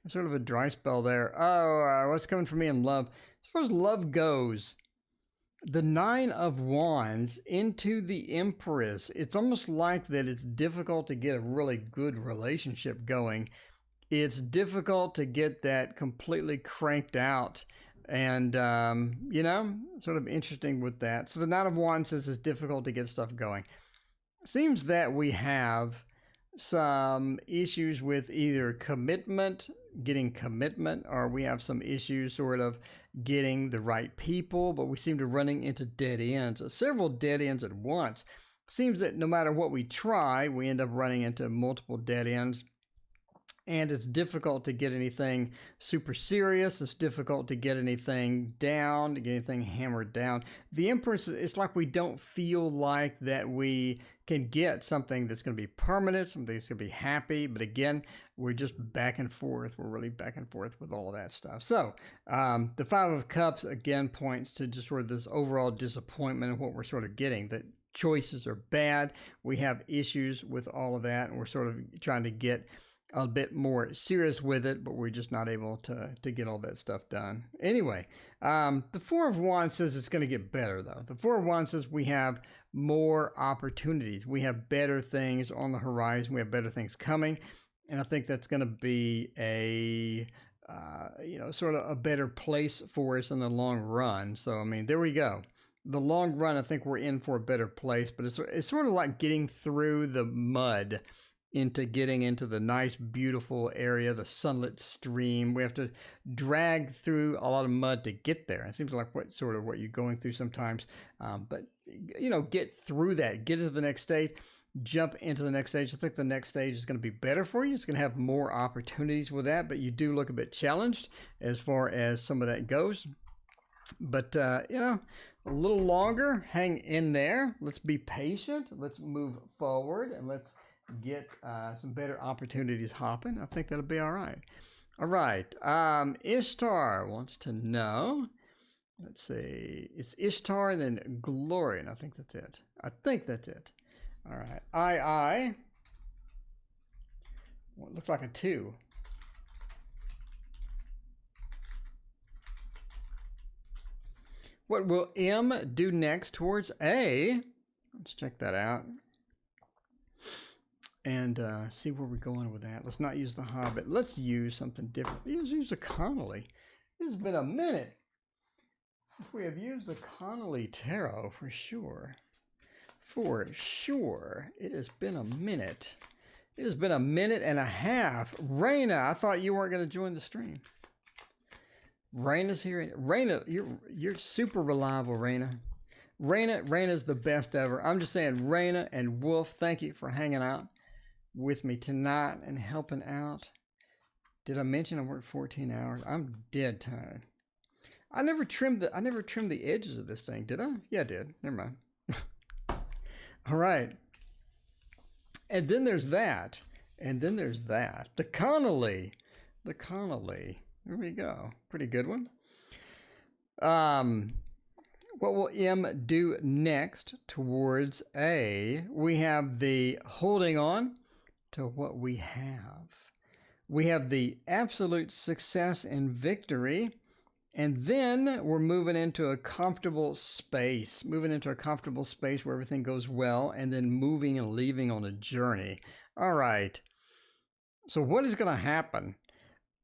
There. Oh, what's coming for me in love? As far as love goes, the 9 of Wands into the Empress, it's almost like that it's difficult to get a really good relationship going. It's difficult to get that completely cranked out. And, sort of interesting with that. So the 9 of Wands says it's difficult to get stuff going. Seems that we have some issues with either getting commitment, or we have some issues sort of getting the right people, but we seem to running into dead ends, several dead ends at once. Seems that no matter what we try, we end up running into multiple dead ends. And it's difficult to get anything super serious. It's difficult to get anything down, to get anything hammered down. The Empress, it's like we don't feel like that we can get something that's going to be permanent, something that's going to be happy. But again, we're just back and forth. We're really back and forth with all of that stuff. So the 5 of Cups, again, points to just sort of this overall disappointment in what we're sort of getting. That choices are bad. We have issues with all of that. And we're sort of trying to get a bit more serious with it, but we're just not able to get all that stuff done. Anyway, the 4 of Wands says it's going to get better, though. The 4 of Wands says we have more opportunities. We have better things on the horizon. We have better things coming. And I think that's going to be a, sort of a better place for us in the long run. So, I mean, there we go. The long run, I think we're in for a better place, but it's sort of like getting through the mud into getting into the nice, beautiful area, the sunlit stream. We have to drag through a lot of mud to get there. It seems like what you're going through sometimes. But, get through that, get to the next state. jump into the next stage. I think the next stage is going to be better for you. It's going to have more opportunities with that, but you do look a bit challenged as far as some of that goes. But, you know, a little longer, hang in there. Let's be patient. Let's move forward and let's get some better opportunities hopping. I think that'll be all right. All right. Ishtar wants to know. Let's see. It's Ishtar and then Glory, and I think that's it. I think that's it. All right. Well, it looks like a 2. What will M do next towards A? Let's check that out. And see where we're going with that. Let's not use the Hobbit. Let's use something different. Let's use a Connolly. It's been a minute since we have used the Connolly Tarot for sure. For sure. It has been a minute. It has been a minute and a half. Raina, I thought you weren't going to join the stream. Raina's here. Raina, you're super reliable, Raina. Raina's the best ever. I'm just saying, Raina and Wolf, thank you for hanging out with me tonight and helping out. Did I mention I worked 14 hours? I'm dead tired. I never trimmed the edges of this thing, did I? Yeah, I did. Never mind. All right. And then there's that. And then there's that. The Connolly. The Connolly. There we go. Pretty good one. What will M do next towards A? We have the holding on to what we have. We have the absolute success and victory. And then we're moving into a comfortable space, where everything goes well, and then moving and leaving on a journey. All right. So what is going to happen?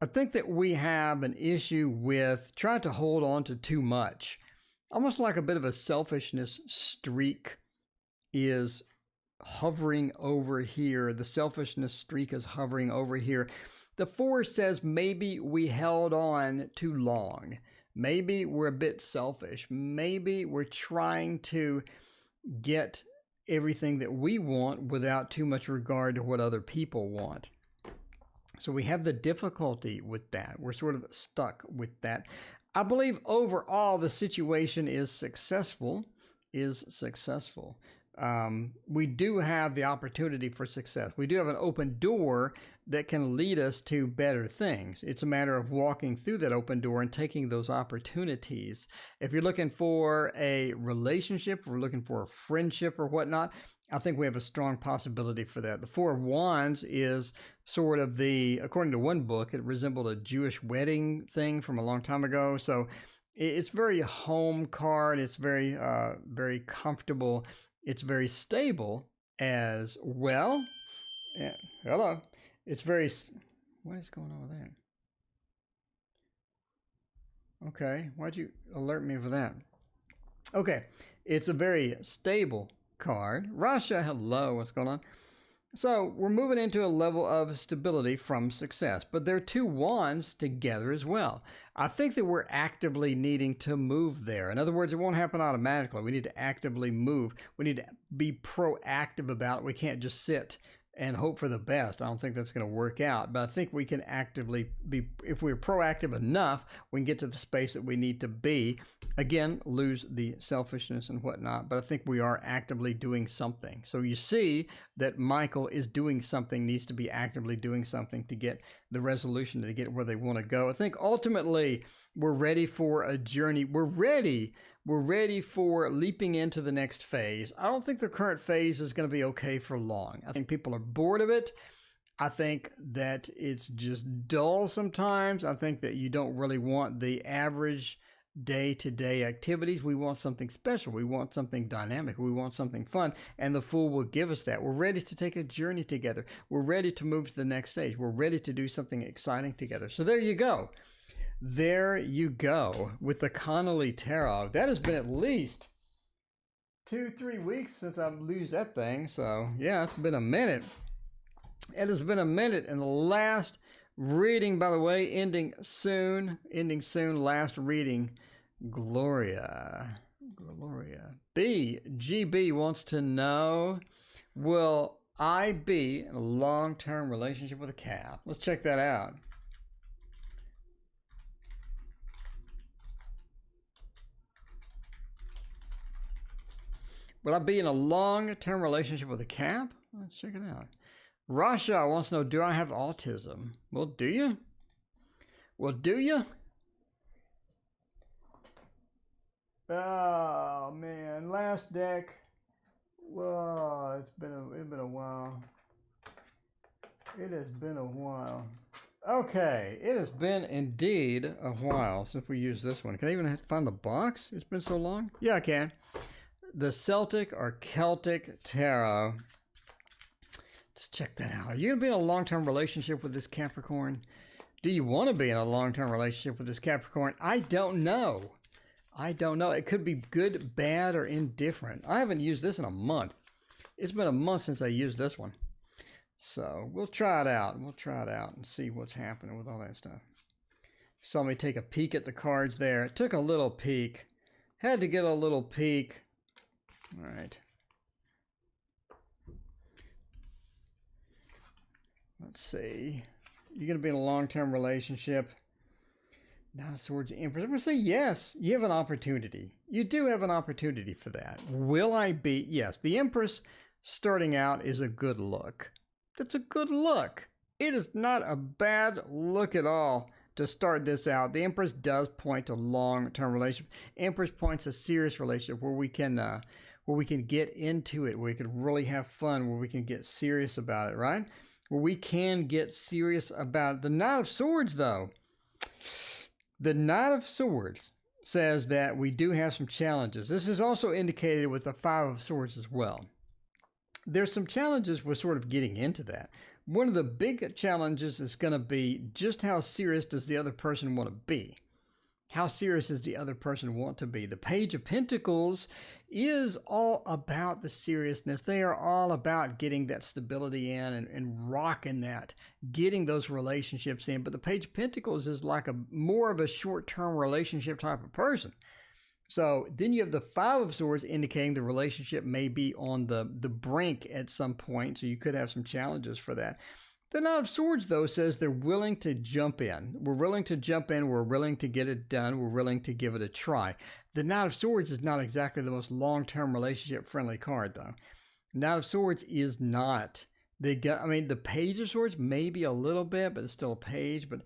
I think that we have an issue with trying to hold on to too much. Almost like a bit of a selfishness streak is hovering over here. The selfishness streak is hovering over here. The 4 says maybe we held on too long. Maybe we're a bit selfish. Maybe we're trying to get everything that we want without too much regard to what other people want. So we have the difficulty with that. We're sort of stuck with that. I believe overall the situation is successful. We do have the opportunity for success. We do have an open door that can lead us to better things. It's a matter of walking through that open door and taking those opportunities. If you're looking for a relationship, we're looking for a friendship or whatnot, I think we have a strong possibility for that. The 4 of Wands is sort of according to one book, it resembled a Jewish wedding thing from a long time ago. So it's very home card. It's very, very comfortable. It's very stable as well. Yeah. Hello. It's very, what is going on with that? Okay. Why'd you alert me for that? Okay. It's a very stable card. Rasha, hello. What's going on? So we're moving into a level of stability from success, but there are 2 wands together as well. I think that we're actively needing to move there. In other words, it won't happen automatically. We need to actively move. We need to be proactive about it. We can't just sit and hope for the best. I don't think that's going to work out, but I think we can actively be, if we're proactive enough, we can get to the space that we need to be. Again, lose the selfishness and whatnot, but I think we are actively doing something. So you see that Michael is doing something, needs to be actively doing something to get the resolution, to get where they want to go. I think ultimately we're ready for a journey. We're ready for leaping into the next phase. I don't think the current phase is going to be okay for long. I think people are bored of it. I think that it's just dull sometimes. I think that you don't really want the average day-to-day activities. We want something special. We want something dynamic. We want something fun. And the Fool will give us that. We're ready to take a journey together. We're ready to move to the next stage. We're ready to do something exciting together. So there you go. There you go with the Connolly Tarot. That has been at least 2-3 weeks since I've used that thing. So yeah, it's been a minute. It has been a minute. And the last reading, by the way, ending soon. Last reading, Gloria. BGB wants to know, Will I be in a long-term relationship with a cat? Let's check that out. Will I be in a long-term relationship with a cat? Let's check it out. Rasha wants to know, do I have autism? Well, do you? Well, do you? Oh, man. Last deck. Whoa, it's been a while. It has been a while. Okay, it has been indeed a while since we used this one. Can I even find the box? It's been so long. Yeah, I can. The Celtic or Celtic Tarot. Let's check that out. Are you going to be in a long-term relationship with this Capricorn? Do you want to be in a long-term relationship with this Capricorn? I don't know. I don't know. It could be good, bad, or indifferent. I haven't used this in a month. It's been a month since I used this one. So we'll try it out. We'll try it out and see what's happening with all that stuff. Saw me take a peek at the cards there. Took a little peek. Had to get a little peek. All right. Let's see. You're going to be in a long-term relationship. Nine of Swords, Empress. I'm going to say yes. You have an opportunity. You do have an opportunity for that. Will I be? Yes. The Empress starting out is a good look. That's a good look. It is not a bad look at all to start this out. The Empress does point to long-term relationship. Empress points a serious relationship where we can get into it, where we can really have fun, where we can get serious about it, right? Where we can get serious about it. The Knight of Swords, though. The Knight of Swords says that we do have some challenges. This is also indicated with the Five of Swords as well. There's some challenges with sort of getting into that. One of the big challenges is going to be just how serious does the other person want to be? How serious does the other person want to be? The Page of Pentacles is all about the seriousness. They are all about getting that stability in and rocking that, getting those relationships in. But the Page of Pentacles is like more of a short-term relationship type of person. So then you have the Five of Swords indicating the relationship may be on the brink at some point. So you could have some challenges for that. The Knight of Swords, though, says they're willing to jump in. We're willing to jump in. We're willing to get it done. We're willing to give it a try. The Knight of Swords is not exactly the most long-term relationship-friendly card, though. Knight of Swords is not. The Page of Swords maybe a little bit, but it's still a page. But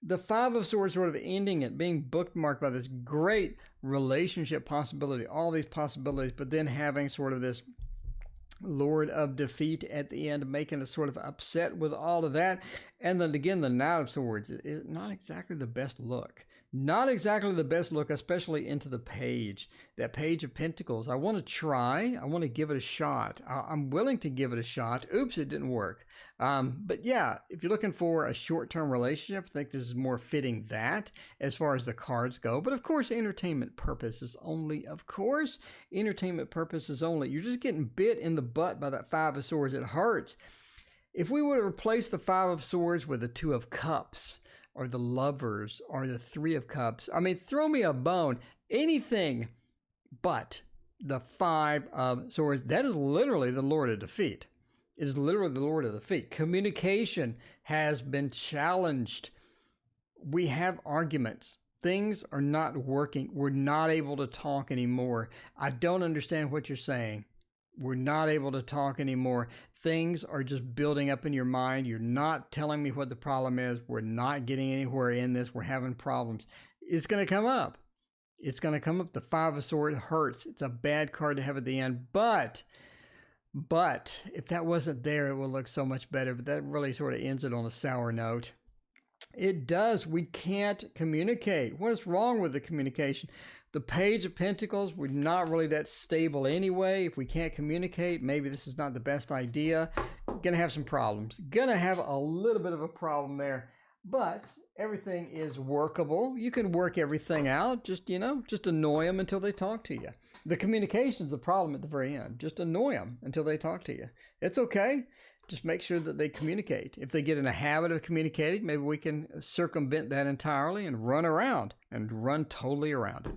the Five of Swords sort of ending it, being bookmarked by this great relationship possibility, all these possibilities, but then having sort of this Lord of Defeat at the end, making us sort of upset with all of that. And then again, the Knight of Swords is not exactly the best look. Not exactly the best look, especially into the page. That Page of Pentacles. I want to try. I want to give it a shot. I'm willing to give it a shot. Oops, it didn't work. But yeah, if you're looking for a short-term relationship, I think this is more fitting that as far as the cards go. But of course, entertainment purposes only. Of course, entertainment purposes only. You're just getting bit in the butt by that Five of Swords. It hurts. If we would have replaced the Five of Swords with the Two of Cups, or the Lovers, or the Three of Cups, I mean, throw me a bone. Anything but the Five of Swords. That is literally the Lord of Defeat. It is literally the Lord of Defeat. Communication has been challenged. We have arguments. Things are not working. We're not able to talk anymore. I don't understand what you're saying. We're not able to talk anymore. Things are just building up in your mind. You're not telling me what the problem is. We're not getting anywhere in this. We're having problems. It's going to come up. It's going to come up. The Five of Swords hurts. It's a bad card to have at the end. But if that wasn't there, it would look so much better. But that really sort of ends it on a sour note. It does. We can't communicate. What is wrong with the communication? The Page of Pentacles, we're not really that stable anyway. If we can't communicate, maybe this is not the best idea. Gonna have some problems. Gonna have a little bit of a problem there. But everything is workable. You can work everything out. Just annoy them until they talk to you. The communication is the problem at the very end. Just annoy them until they talk to you. It's okay. Just make sure that they communicate. If they get in a habit of communicating, maybe we can circumvent that entirely and run totally around it.